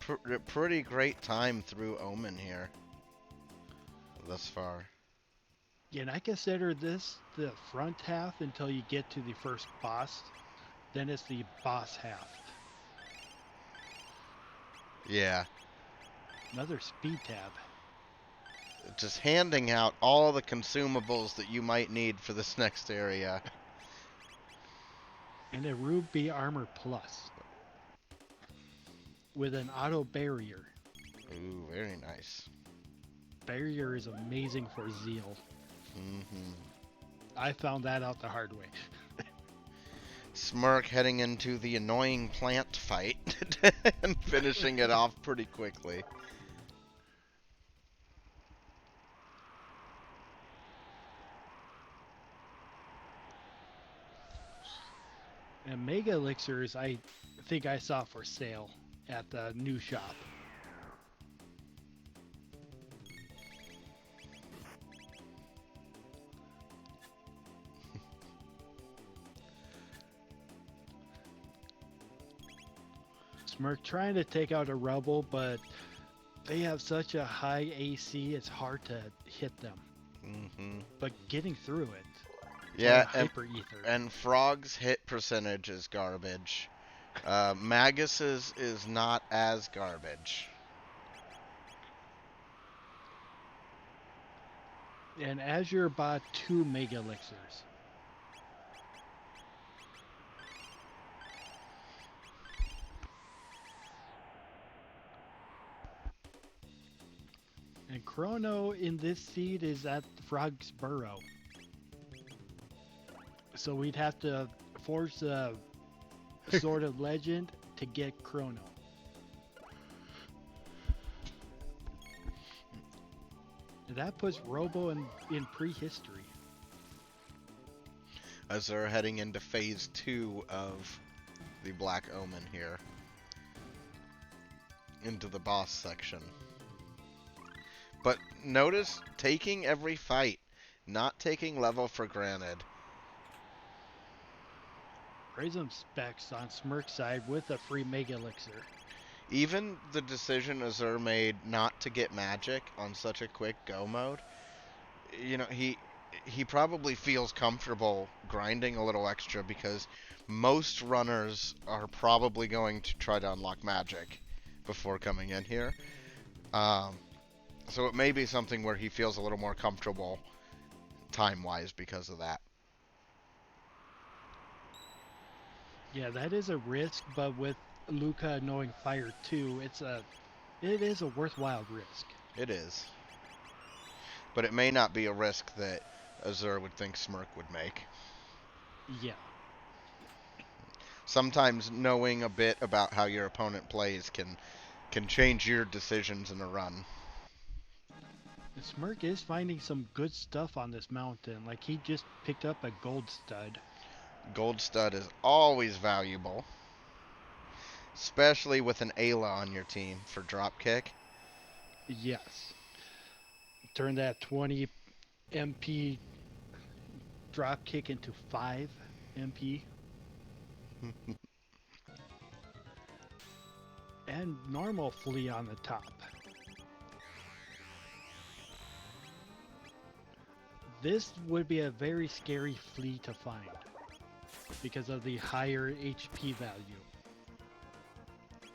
pretty great time through Omen here. Thus far. Yeah, and I consider this the front half until you get to the first boss. Then it's the boss half. Yeah. Another speed tab. Just handing out all the consumables that you might need for this next area. And a Ruby Armor Plus. With an auto barrier. Ooh, very nice. Barrier is amazing for Zeal. Mm-hmm. I found that out the hard way. Smirk heading into the annoying plant fight and finishing it off pretty quickly. And Mega Elixirs, I think I saw for sale at the new shop. Smirk trying to take out a Rebel, but they have such a high AC, it's hard to hit them. Mm-hmm. But getting through it. Yeah, Hyper Ether. and Frog's hit percentage is garbage. Magus's is not as garbage. And Azure bought 2 Mega Elixirs. And Chrono in this seed is at Frog's Burrow. So we'd have to force a Sword of Legend to get Chrono. And that puts Robo in prehistory. As they're heading into phase 2 of the Black Omen here. into the boss section. But notice taking every fight, not taking level for granted. Raise some specs on smercyd with a free Mega Elixir. Even the decision Azure made not to get magic on such a quick go mode, you know, he probably feels comfortable grinding a little extra because most runners are probably going to try to unlock magic before coming in here. So it may be something where he feels a little more comfortable time-wise because of that. Yeah, that is a risk, but with Luca knowing fire too, it is a worthwhile risk. It is. But it may not be a risk that Azure would think Smirk would make. Yeah. Sometimes knowing a bit about how your opponent plays can change your decisions in a run. And Smirk is finding some good stuff on this mountain. Like, he just picked up a gold stud. Gold stud is always valuable, especially with an Ayla on your team for dropkick. Yes. Turn that 20 MP drop kick into 5 MP. And normal flea on the top. This would be a very scary flea to find because of the higher HP value.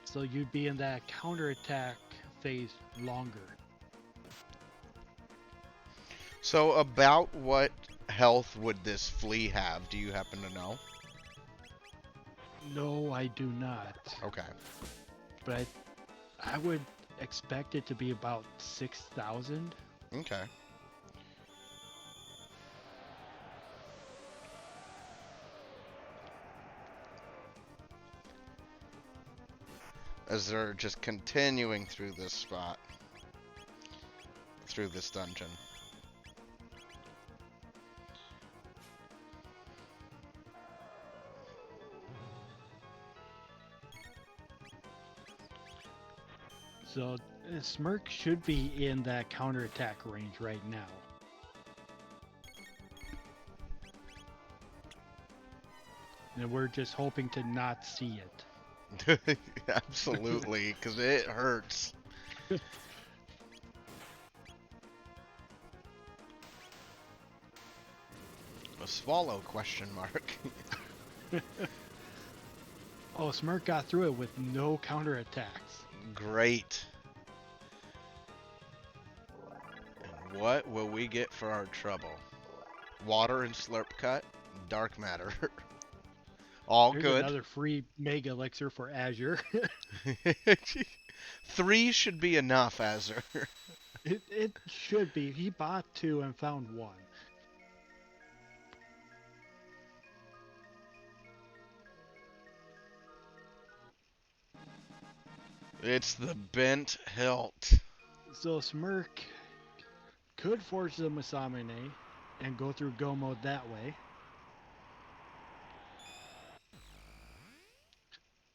So you'd be in that counterattack phase longer. So about what health would this flea have? Do you happen to know? No, I do not. Okay. But I would expect it to be about 6,000. Okay. As they're just continuing through this spot. Through this dungeon. So Smirk should be in that counterattack range right now. And we're just hoping to not see it. Absolutely, because it hurts. A swallow question mark. Oh, Smirk got through it with no counterattacks. Great. And what will we get for our trouble? Water and slurp cut, dark matter. All Here's good. another free Mega Elixir for Azure. 3 should be enough, Azure. It should be. He bought 2 and found 1. It's the bent hilt. So Smirk could force the Masamune and go through go mode that way.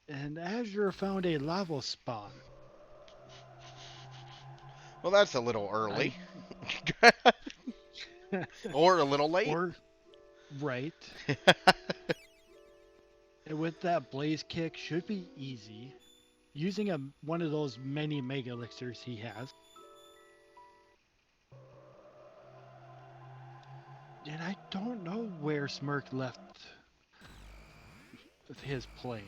And Azure found a lava spawn. Well, that's a little early. Or a little late. Or, right. And with that blaze kick should be easy. Using one of those many Mega Elixirs he has. And I don't know where Smirk left his plane.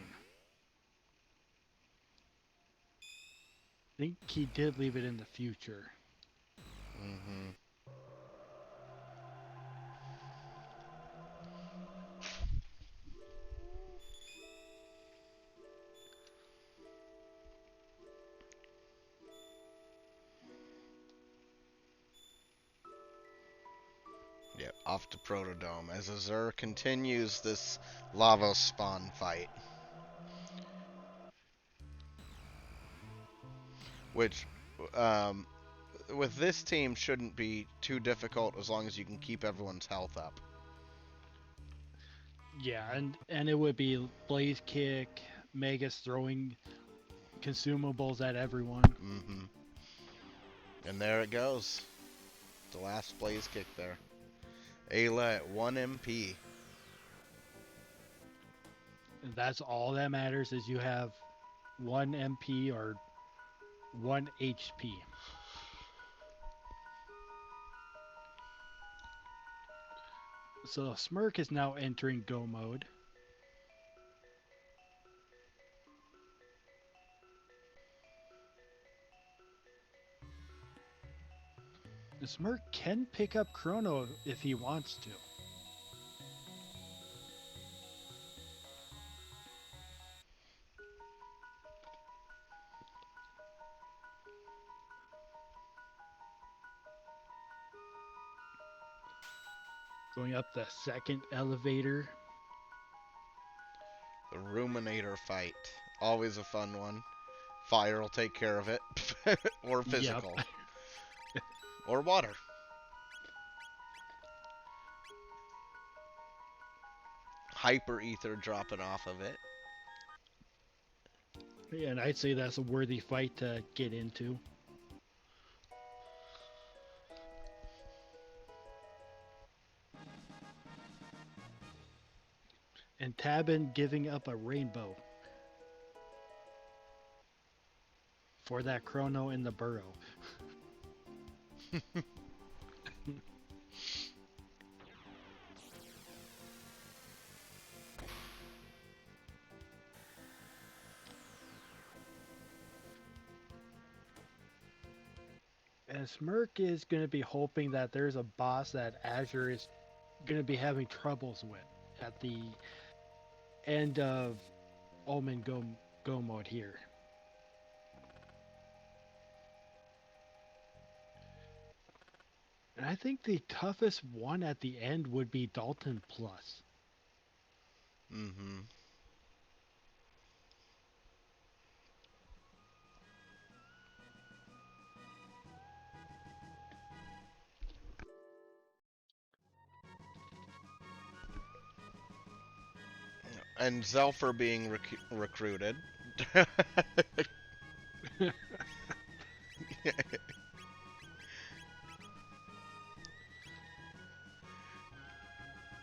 I think he did leave it in the future. Mm-hmm. Yep, off to Protodome as Azure continues this lava spawn fight. Which, with this team, shouldn't be too difficult as long as you can keep everyone's health up. Yeah, and it would be blaze kick, Magus throwing consumables at everyone. Mm-hmm. And there it goes. The last blaze kick there. Ayla at 1 MP. And that's all that matters is you have 1 MP or 1 HP. So Smirk is now entering go mode. The Smirk can pick up Chrono if he wants to. Going up the second elevator. The Ruminator fight. Always a fun one. Fire will take care of it. Or physical. Yep. Or water. Hyper Ether dropping off of it. Yeah, and I'd say that's a worthy fight to get into. And Tabin giving up a rainbow for that Chrono in the burrow. And Smirk is going to be hoping that there's a boss that Azure is going to be having troubles with at the end of Omen go mode here. And I think the toughest one at the end would be Dalton Plus. Mm-hmm. And Xelpher being recruited.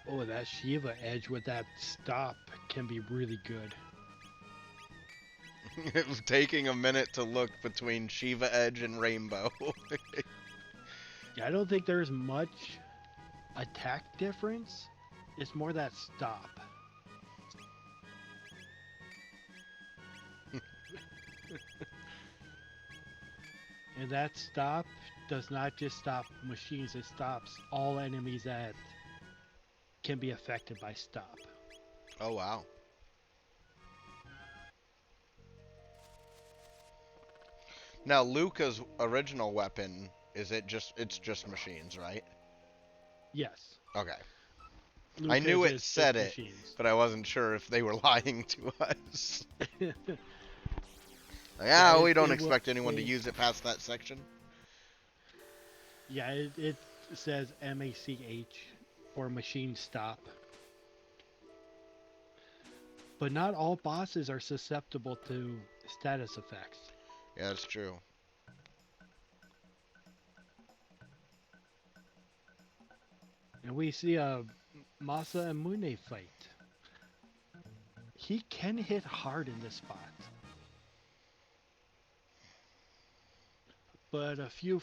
Oh, that Shiva edge with that stop can be really good. It was taking a minute to look between Shiva Edge and Rainbow. Yeah, I don't think there's much attack difference. It's more that stop. And that stop does not just stop machines, it stops all enemies that can be affected by stop. Oh, wow. Now, Luca's original weapon, it's just machines, right? Yes. Okay. I Lucas knew it is said just it, machines. but I wasn't sure if they were lying to us. Yeah, Yeah, we don't expect anyone to it- use it past that section. Yeah, it says MACH for machine stop. But not all bosses are susceptible to status effects. Yeah, that's true. And we see a Masa and Mune fight. He can hit hard in this spot. But a few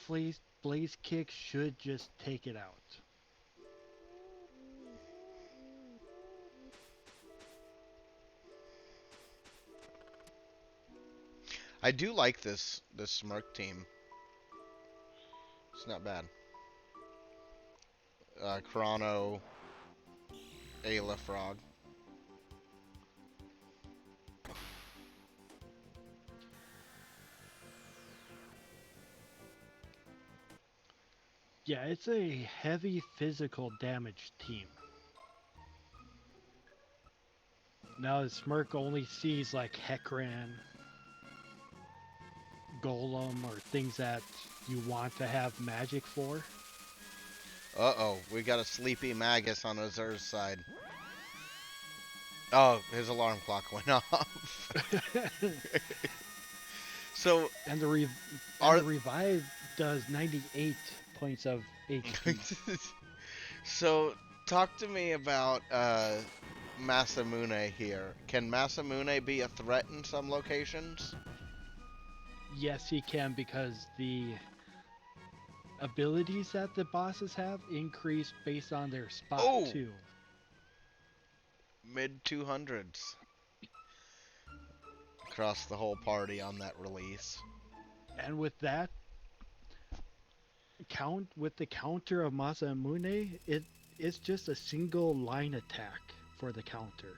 blaze kicks should just take it out. I do like this Smirk team. It's not bad. Chrono, Ayla Frog. Yeah, it's a heavy physical damage team. Now the Smirk only sees like Heckran, Golem, or things that you want to have magic for. Uh-oh, we got a sleepy Magus on Azure's side. Oh, his alarm clock went off. So And the rev and are the revive does 98 points of HP. so talk to me about Masamune here. Can Masamune be a threat in some locations? Yes, he can, because the abilities that the bosses have increase based on their spot Oh, too. mid 200s across the whole party on that release. And with that with the counter of Masamune, it's just a single line attack for the counter.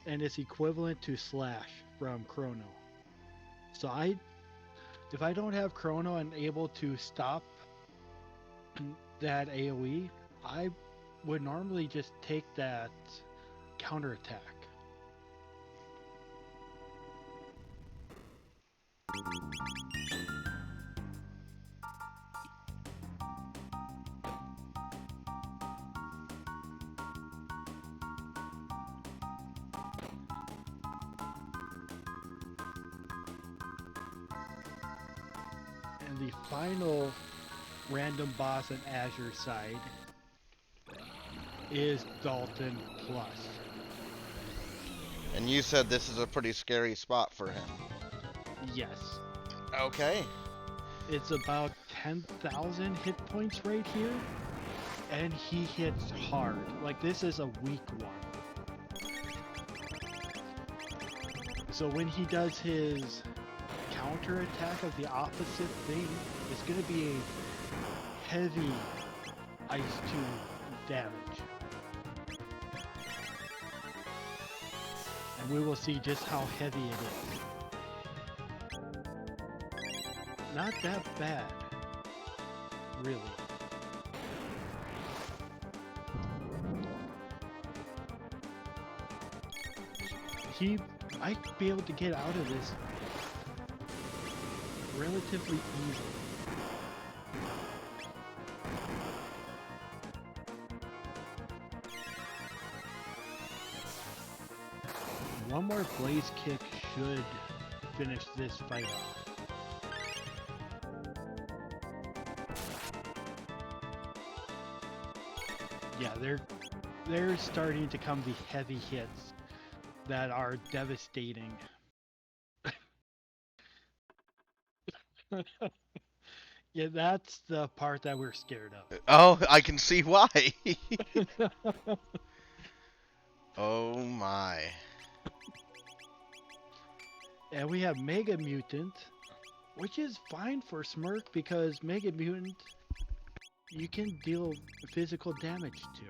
And it's equivalent to slash from Chrono. So if I don't have Chrono and able to stop that AoE, I would normally just take that counter attack. And the final random boss on Azure side is Dalton Plus. And you said this is a pretty scary spot for him. Yes. Okay. It's about 10,000 hit points right here, and he hits hard. Like, this is a weak one. So when he does his counter attack of the opposite thing, it's going to be a heavy ice 2 damage. And we will see just how heavy it is. Not that bad, really. He might be able to get out of this relatively easily. One more blaze kick should finish this fight off. Yeah, they're starting to come the heavy hits that are devastating. Yeah, that's the part that we're scared Oh, I can see why. of. Oh my. And we have Mega Mutant, which is fine for Smirk because Mega Mutant you can deal physical damage to.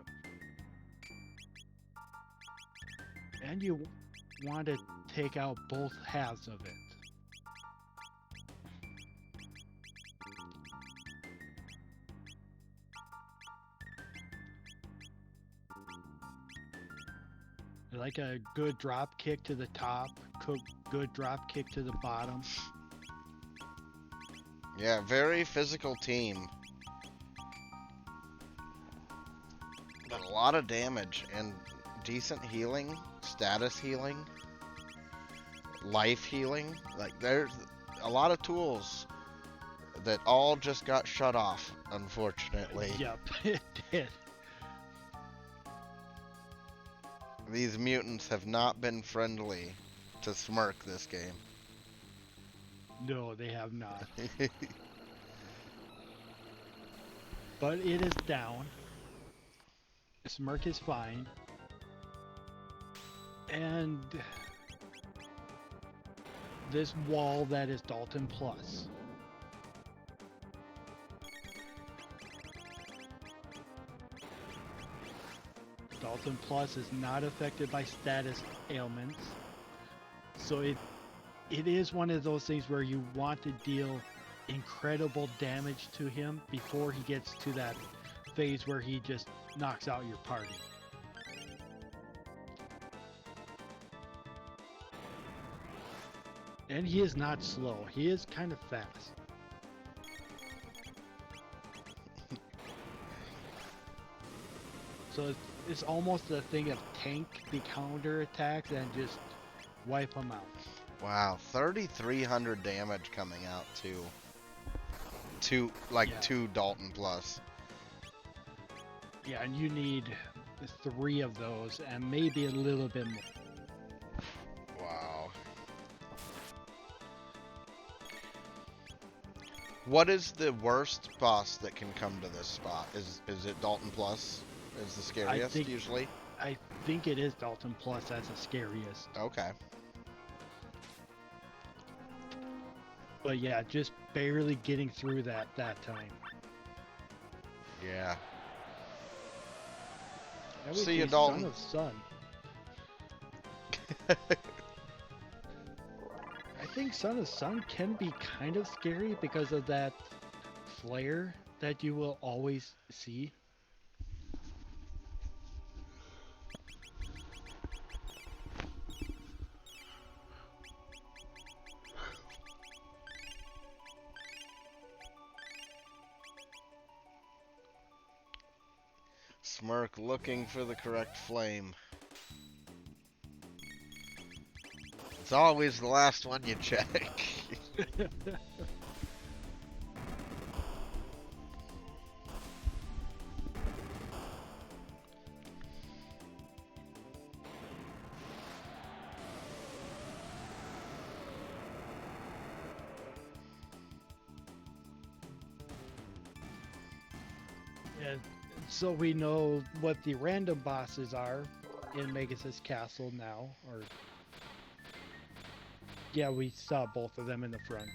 And you want to take out both halves of it. Like a good drop kick to the top, good drop kick to the bottom. Yeah, very physical team. But a lot of damage and decent healing, status healing, life healing. Like, there's a lot of tools that all just got shut off, unfortunately. Yep, it did. These mutants have not been friendly to Smirk this game. No, they have not. But it is down. Smirk is fine. And this wall that is Dalton Plus. Dalton Plus is not affected by status ailments. So it is one of those things where you want to deal incredible damage to him before he gets to that phase where he just knocks out your party. And he is not slow. He is kind of fast. So it's almost a thing of tank the counter attacks and just wipe them out. Wow, 3,300 damage coming out to Yeah. 2 Dalton plus. Yeah, and you need 3 of those and maybe a little bit more. Wow. What is the worst boss that can come to this spot? Is it Dalton plus? Is the scariest think- usually? I think it is Dalton Plus as the scariest. Okay. But yeah, just barely getting through that time. Yeah. That See would ya, be Dalton. Son of Sun. I think Son of Sun can be kind of scary because of that flare that you will always see. Smirk looking for the correct flame. It's always the last one you check. And so we know what the random bosses are in Magus' castle now, or yeah, we saw both of them in the front.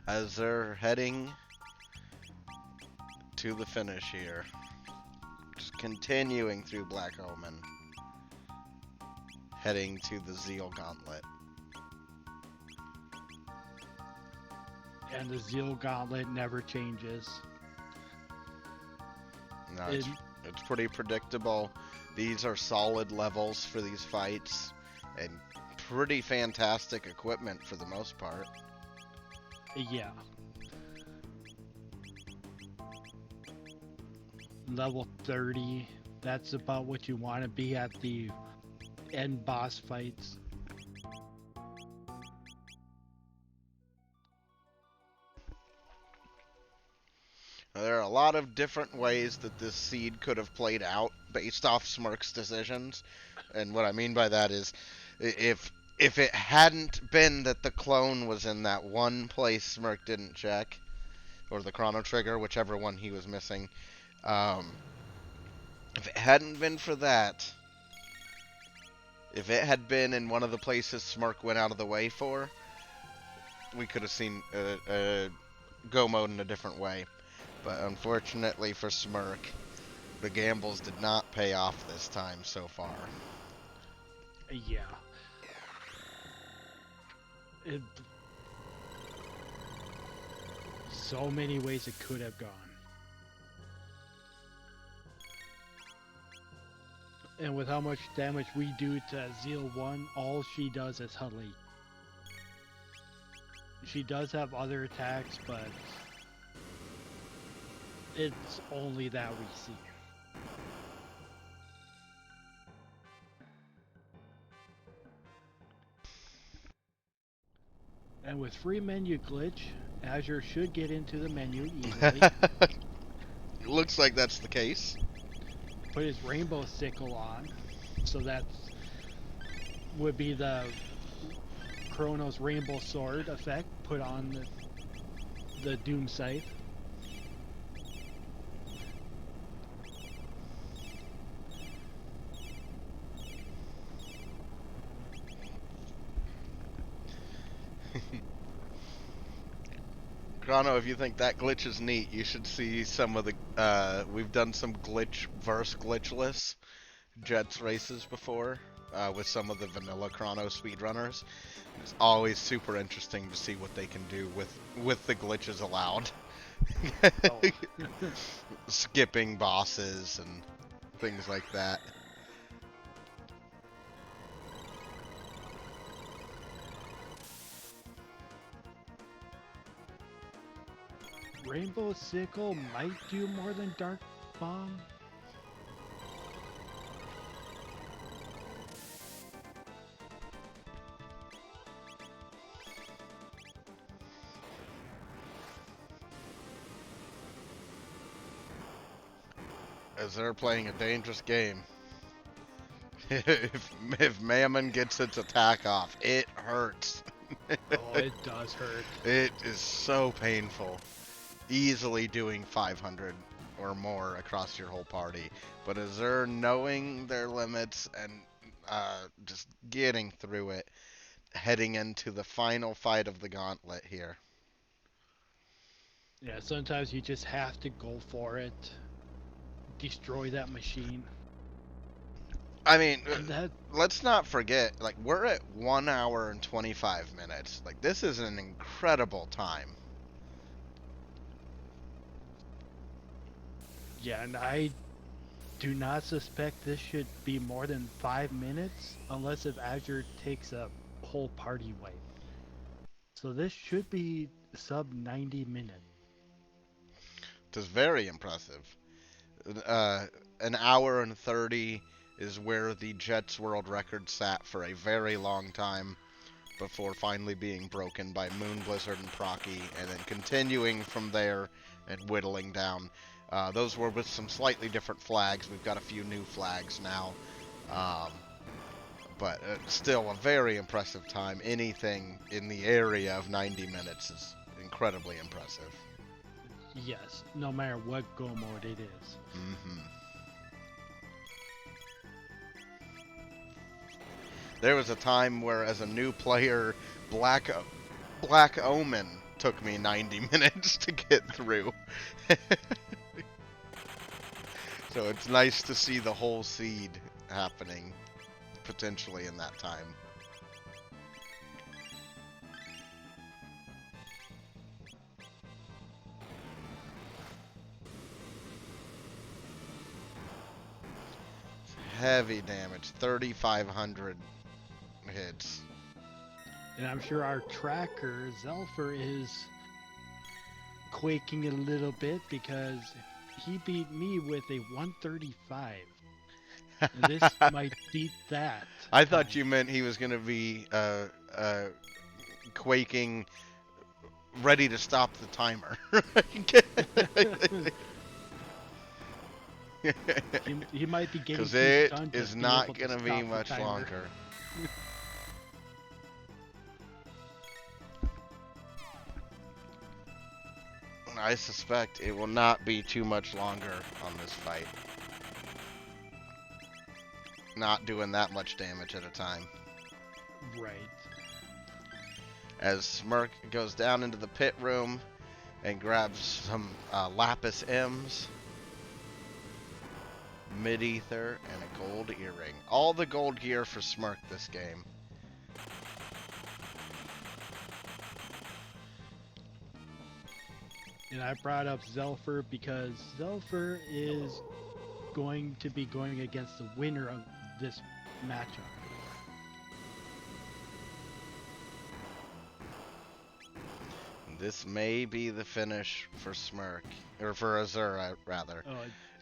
As they're heading to the finish here. Just continuing through Black Omen. Heading to the Zeal Gauntlet. And the Zeal Gauntlet never changes. No, it's pretty predictable. These are solid levels for these fights. And pretty fantastic equipment for the most part. Yeah. Level 30, that's about what you want to be at the end boss fights. There are a lot of different ways that this seed could have played out based off Smirk's decisions. And what I mean by that is, if it hadn't been that the clone was in that one place Smirk didn't check, or the Chrono Trigger, whichever one he was missing, if it hadn't been for that, if it had been in one of the places Smirk went out of the way for, we could have seen go mode in a different way. But unfortunately for Smirk, the gambles did not pay off this time so far. Yeah. So many ways it could have gone. And with how much damage we do to Zeal 1, all she does is Hully. She does have other attacks, but it's only that we see. And with free menu glitch, Azure should get into the menu easily. It looks like that's the case. Put his rainbow sickle on, so that would be the Chronos rainbow sword effect put on the Doom Scythe. Chrono, if you think that glitch is neat, you should see some of the, we've done some glitch versus glitchless Jets races before, with some of the vanilla Chrono speedrunners. It's always super interesting to see what they can do with the glitches allowed. Oh. Skipping bosses and things like that. Rainbow Sickle might do more than Dark Bomb. As they're playing a dangerous game. if Mammon gets its attack off, it hurts. Oh, it does hurt. It is so painful. Easily doing 500 or more across your whole party. But Azure knowing their limits and just getting through it, heading into the final fight of the gauntlet here. Yeah, sometimes you just have to go for it. Destroy that machine. I mean, That, let's not forget, like, we're at 1 hour and 25 minutes. Like, this is an incredible time. yeah, and I do not suspect this should be more than 5 minutes, unless if Azure takes a whole party wipe. So this should be sub 90 minutes. It is very impressive. An hour and 30 is where the Jets world record sat for a very long time before finally being broken by Moon, Blizzard, and Procky, and then continuing from there and whittling down. Those were with some slightly different flags. We've got a few new flags now. But still a very impressive time. Anything in the area of 90 minutes is incredibly impressive. Yes, no matter what go mode it is. Mm-hmm. There was a time where, as a new player, Black Omen took me 90 minutes to get through. So it's nice to see the whole seed happening, potentially in that time. Heavy damage, 3,500 hits. And I'm sure our tracker, Xelpher, is quaking a little bit because he beat me with a 135. And this might beat that. I thought you meant he was going to be quaking, ready to stop the timer. He might be getting Because too it stunned is to be not able to going to be stop the much timer. longer. I suspect it will not be too much longer on this fight. Not doing that much damage at a time. Right. As Smirk goes down into the pit room and grabs some Lapis M's, Mid-Ether, and a gold earring. All the gold gear for Smirk this game. And I brought up Xelpher because Xelpher is going to be going against the winner of this matchup. This may be the finish for Smirk, or for Azure, rather. Oh,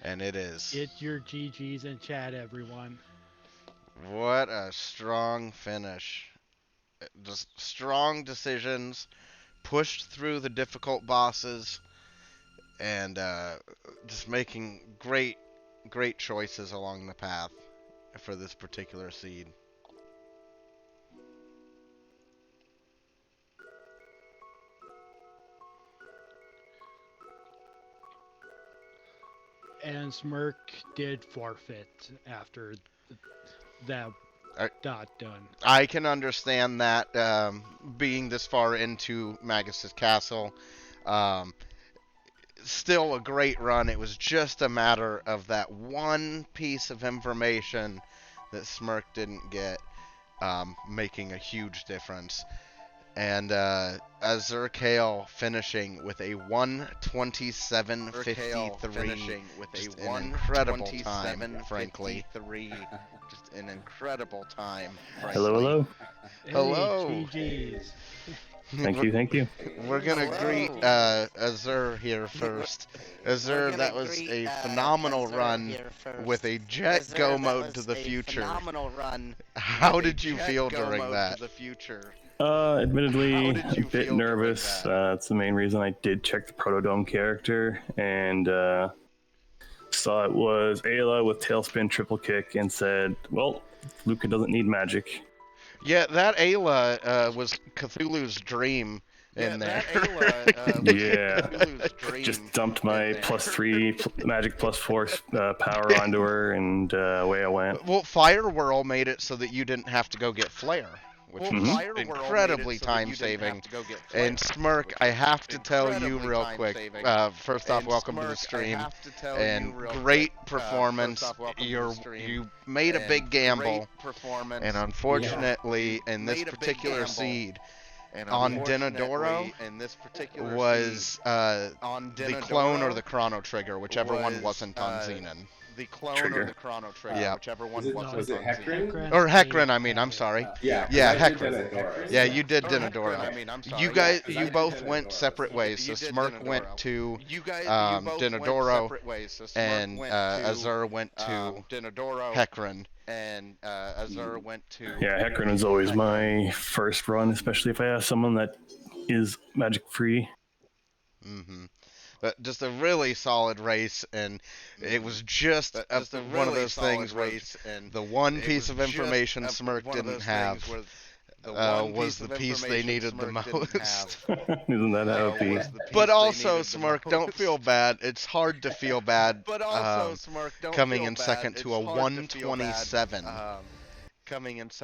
And it is. it's your GGs in chat, everyone. What a strong finish. Just strong decisions, pushed through the difficult bosses, and just making great choices along the path for this particular seed. And Smirk did forfeit after that dot done. I can understand that, being this far into Magus's castle. Still a great run. It was just a matter of that one piece of information that Smirk didn't get, making a huge difference. And AzureCale finishing with a 127.53. Just an incredible time, frankly. Just an incredible time. Hello, hello. Hey, Hello. GGs. Thank you, thank you. We're gonna greet Azure here first. Azure, that was a phenomenal run with a jet go mode to the future. How did you feel during that? Admittedly, a bit nervous. That's the main reason I did check the Protodome character and saw it was Ayla with Tailspin Triple Kick and said, well, Luca doesn't need magic. Yeah, that Ayla was Cthulhu's dream in there. Yeah, just dumped my +3 magic +4 power onto her, and away I went. Well, Fire Whirl made it so that you didn't have to go get Flare, which was incredibly time-saving. And Smirk, I have to tell you real quick, first off, welcome to the stream, and great performance. You made a big gamble, and unfortunately, in this particular seed, on Denadoro was the clone or the chrono trigger, whichever one wasn't on Xenon. Trigger. Yeah. Was it Hecarim? Or Hecarim, I mean, I'm sorry. Yeah, Hecarim. Yeah, you did Denadoro. You guys, you both went separate ways. So Smirk went to Denadoro, and Azure went to Hecarim. Yeah, Hecarim is always my first run, especially if I have someone that is magic free. Mm-hmm. But just a really solid race, and it was just one of those things where the one piece of information Smirk didn't have was the piece they needed the most. Isn't that how it be? But also, Smirk, don't feel bad. It's hard to feel bad coming in second to a 127.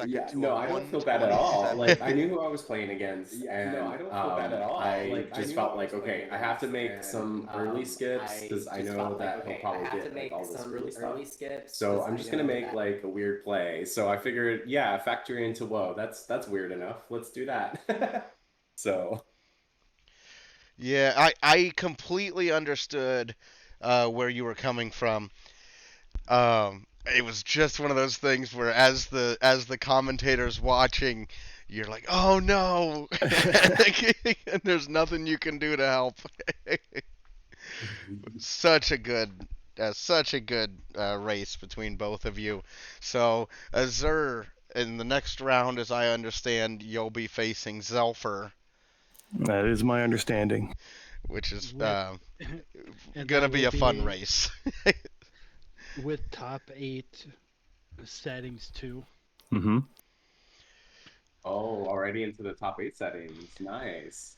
Yeah, no, I don't feel bad at all. Like, I knew who I was playing against, and I don't feel bad at all. I just felt like, okay, I have to make some early skips because I know that he'll probably get like all this early stuff. So I'm just gonna make like a weird play. So I figured, yeah, factory into woe. That's weird enough. Let's do that. So. Yeah, I completely understood where you were coming from. It was just one of those things where as the commentators watching, you're like, oh no, and there's nothing you can do to help. Such a good race between both of you. So Azure, in the next round, as I understand, you'll be facing Xelpher. That is my understanding. Which is gonna be a fun race. With top 8 settings too. Mm-hmm. Oh, already into the top 8 settings. Nice.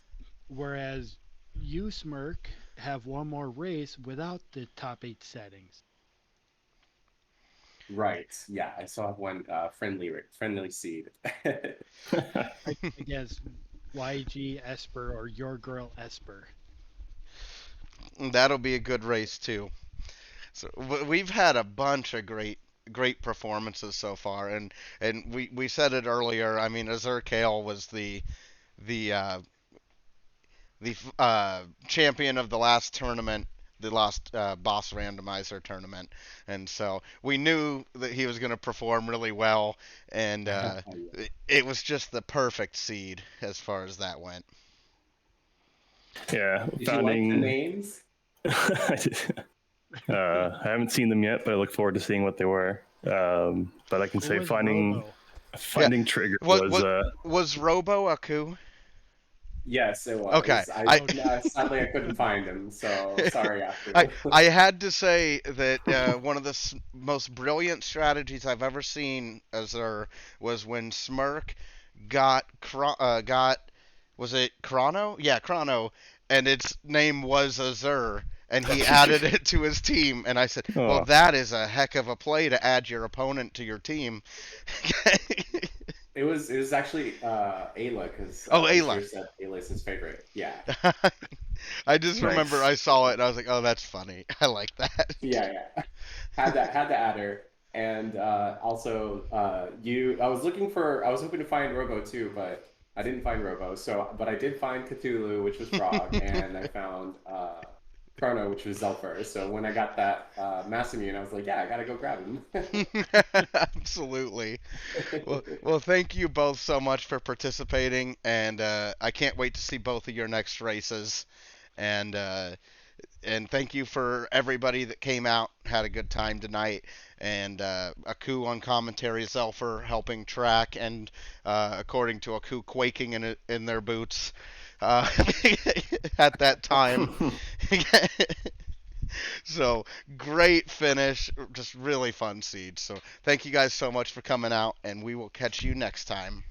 Whereas you, Smirk, have one more race without the top 8 settings. Right. Yeah, I still have one friendly seed. I guess YG Esper or Your Girl Esper. That'll be a good race too. So we've had a bunch of great performances so far, and we said it earlier. I mean, AzureCale was the champion of the last tournament, the last boss randomizer tournament, and so we knew that he was going to perform really well, and it was just the perfect seed as far as that went. Yeah, Did you like the names? I haven't seen them yet, but I look forward to seeing what they were. But I can say finding Trigger was Robo a coup? Yes, it was. Okay. Sadly, I couldn't find him, so sorry. I had to say that one of the most brilliant strategies I've ever seen Azure was when Smirk got was it Chrono? Yeah, Chrono, and its name was Azure. And he added it to his team, and I said, well, that is a heck of a play to add your opponent to your team. It was actually Ayla, because Ayla said Ayla's his favorite. Yeah. I just remember I saw it, and I was like, oh, that's funny. I like that. Yeah. Had to add her. And also, I was hoping to find Robo too, but I didn't find Robo. But I did find Cthulhu, which was Frog, and I found chrono, which was Xelpher. So when I got that Masamune, I was like, yeah, I gotta go grab him. Absolutely. Well, thank you both so much for participating, and I can't wait to see both of your next races. And thank you for everybody that came out, had a good time tonight, and Aku on commentary, Xelpher helping track, and according to Aku, quaking in their boots at that time. So great finish, just really fun siege. So thank you guys so much for coming out, and we will catch you next time.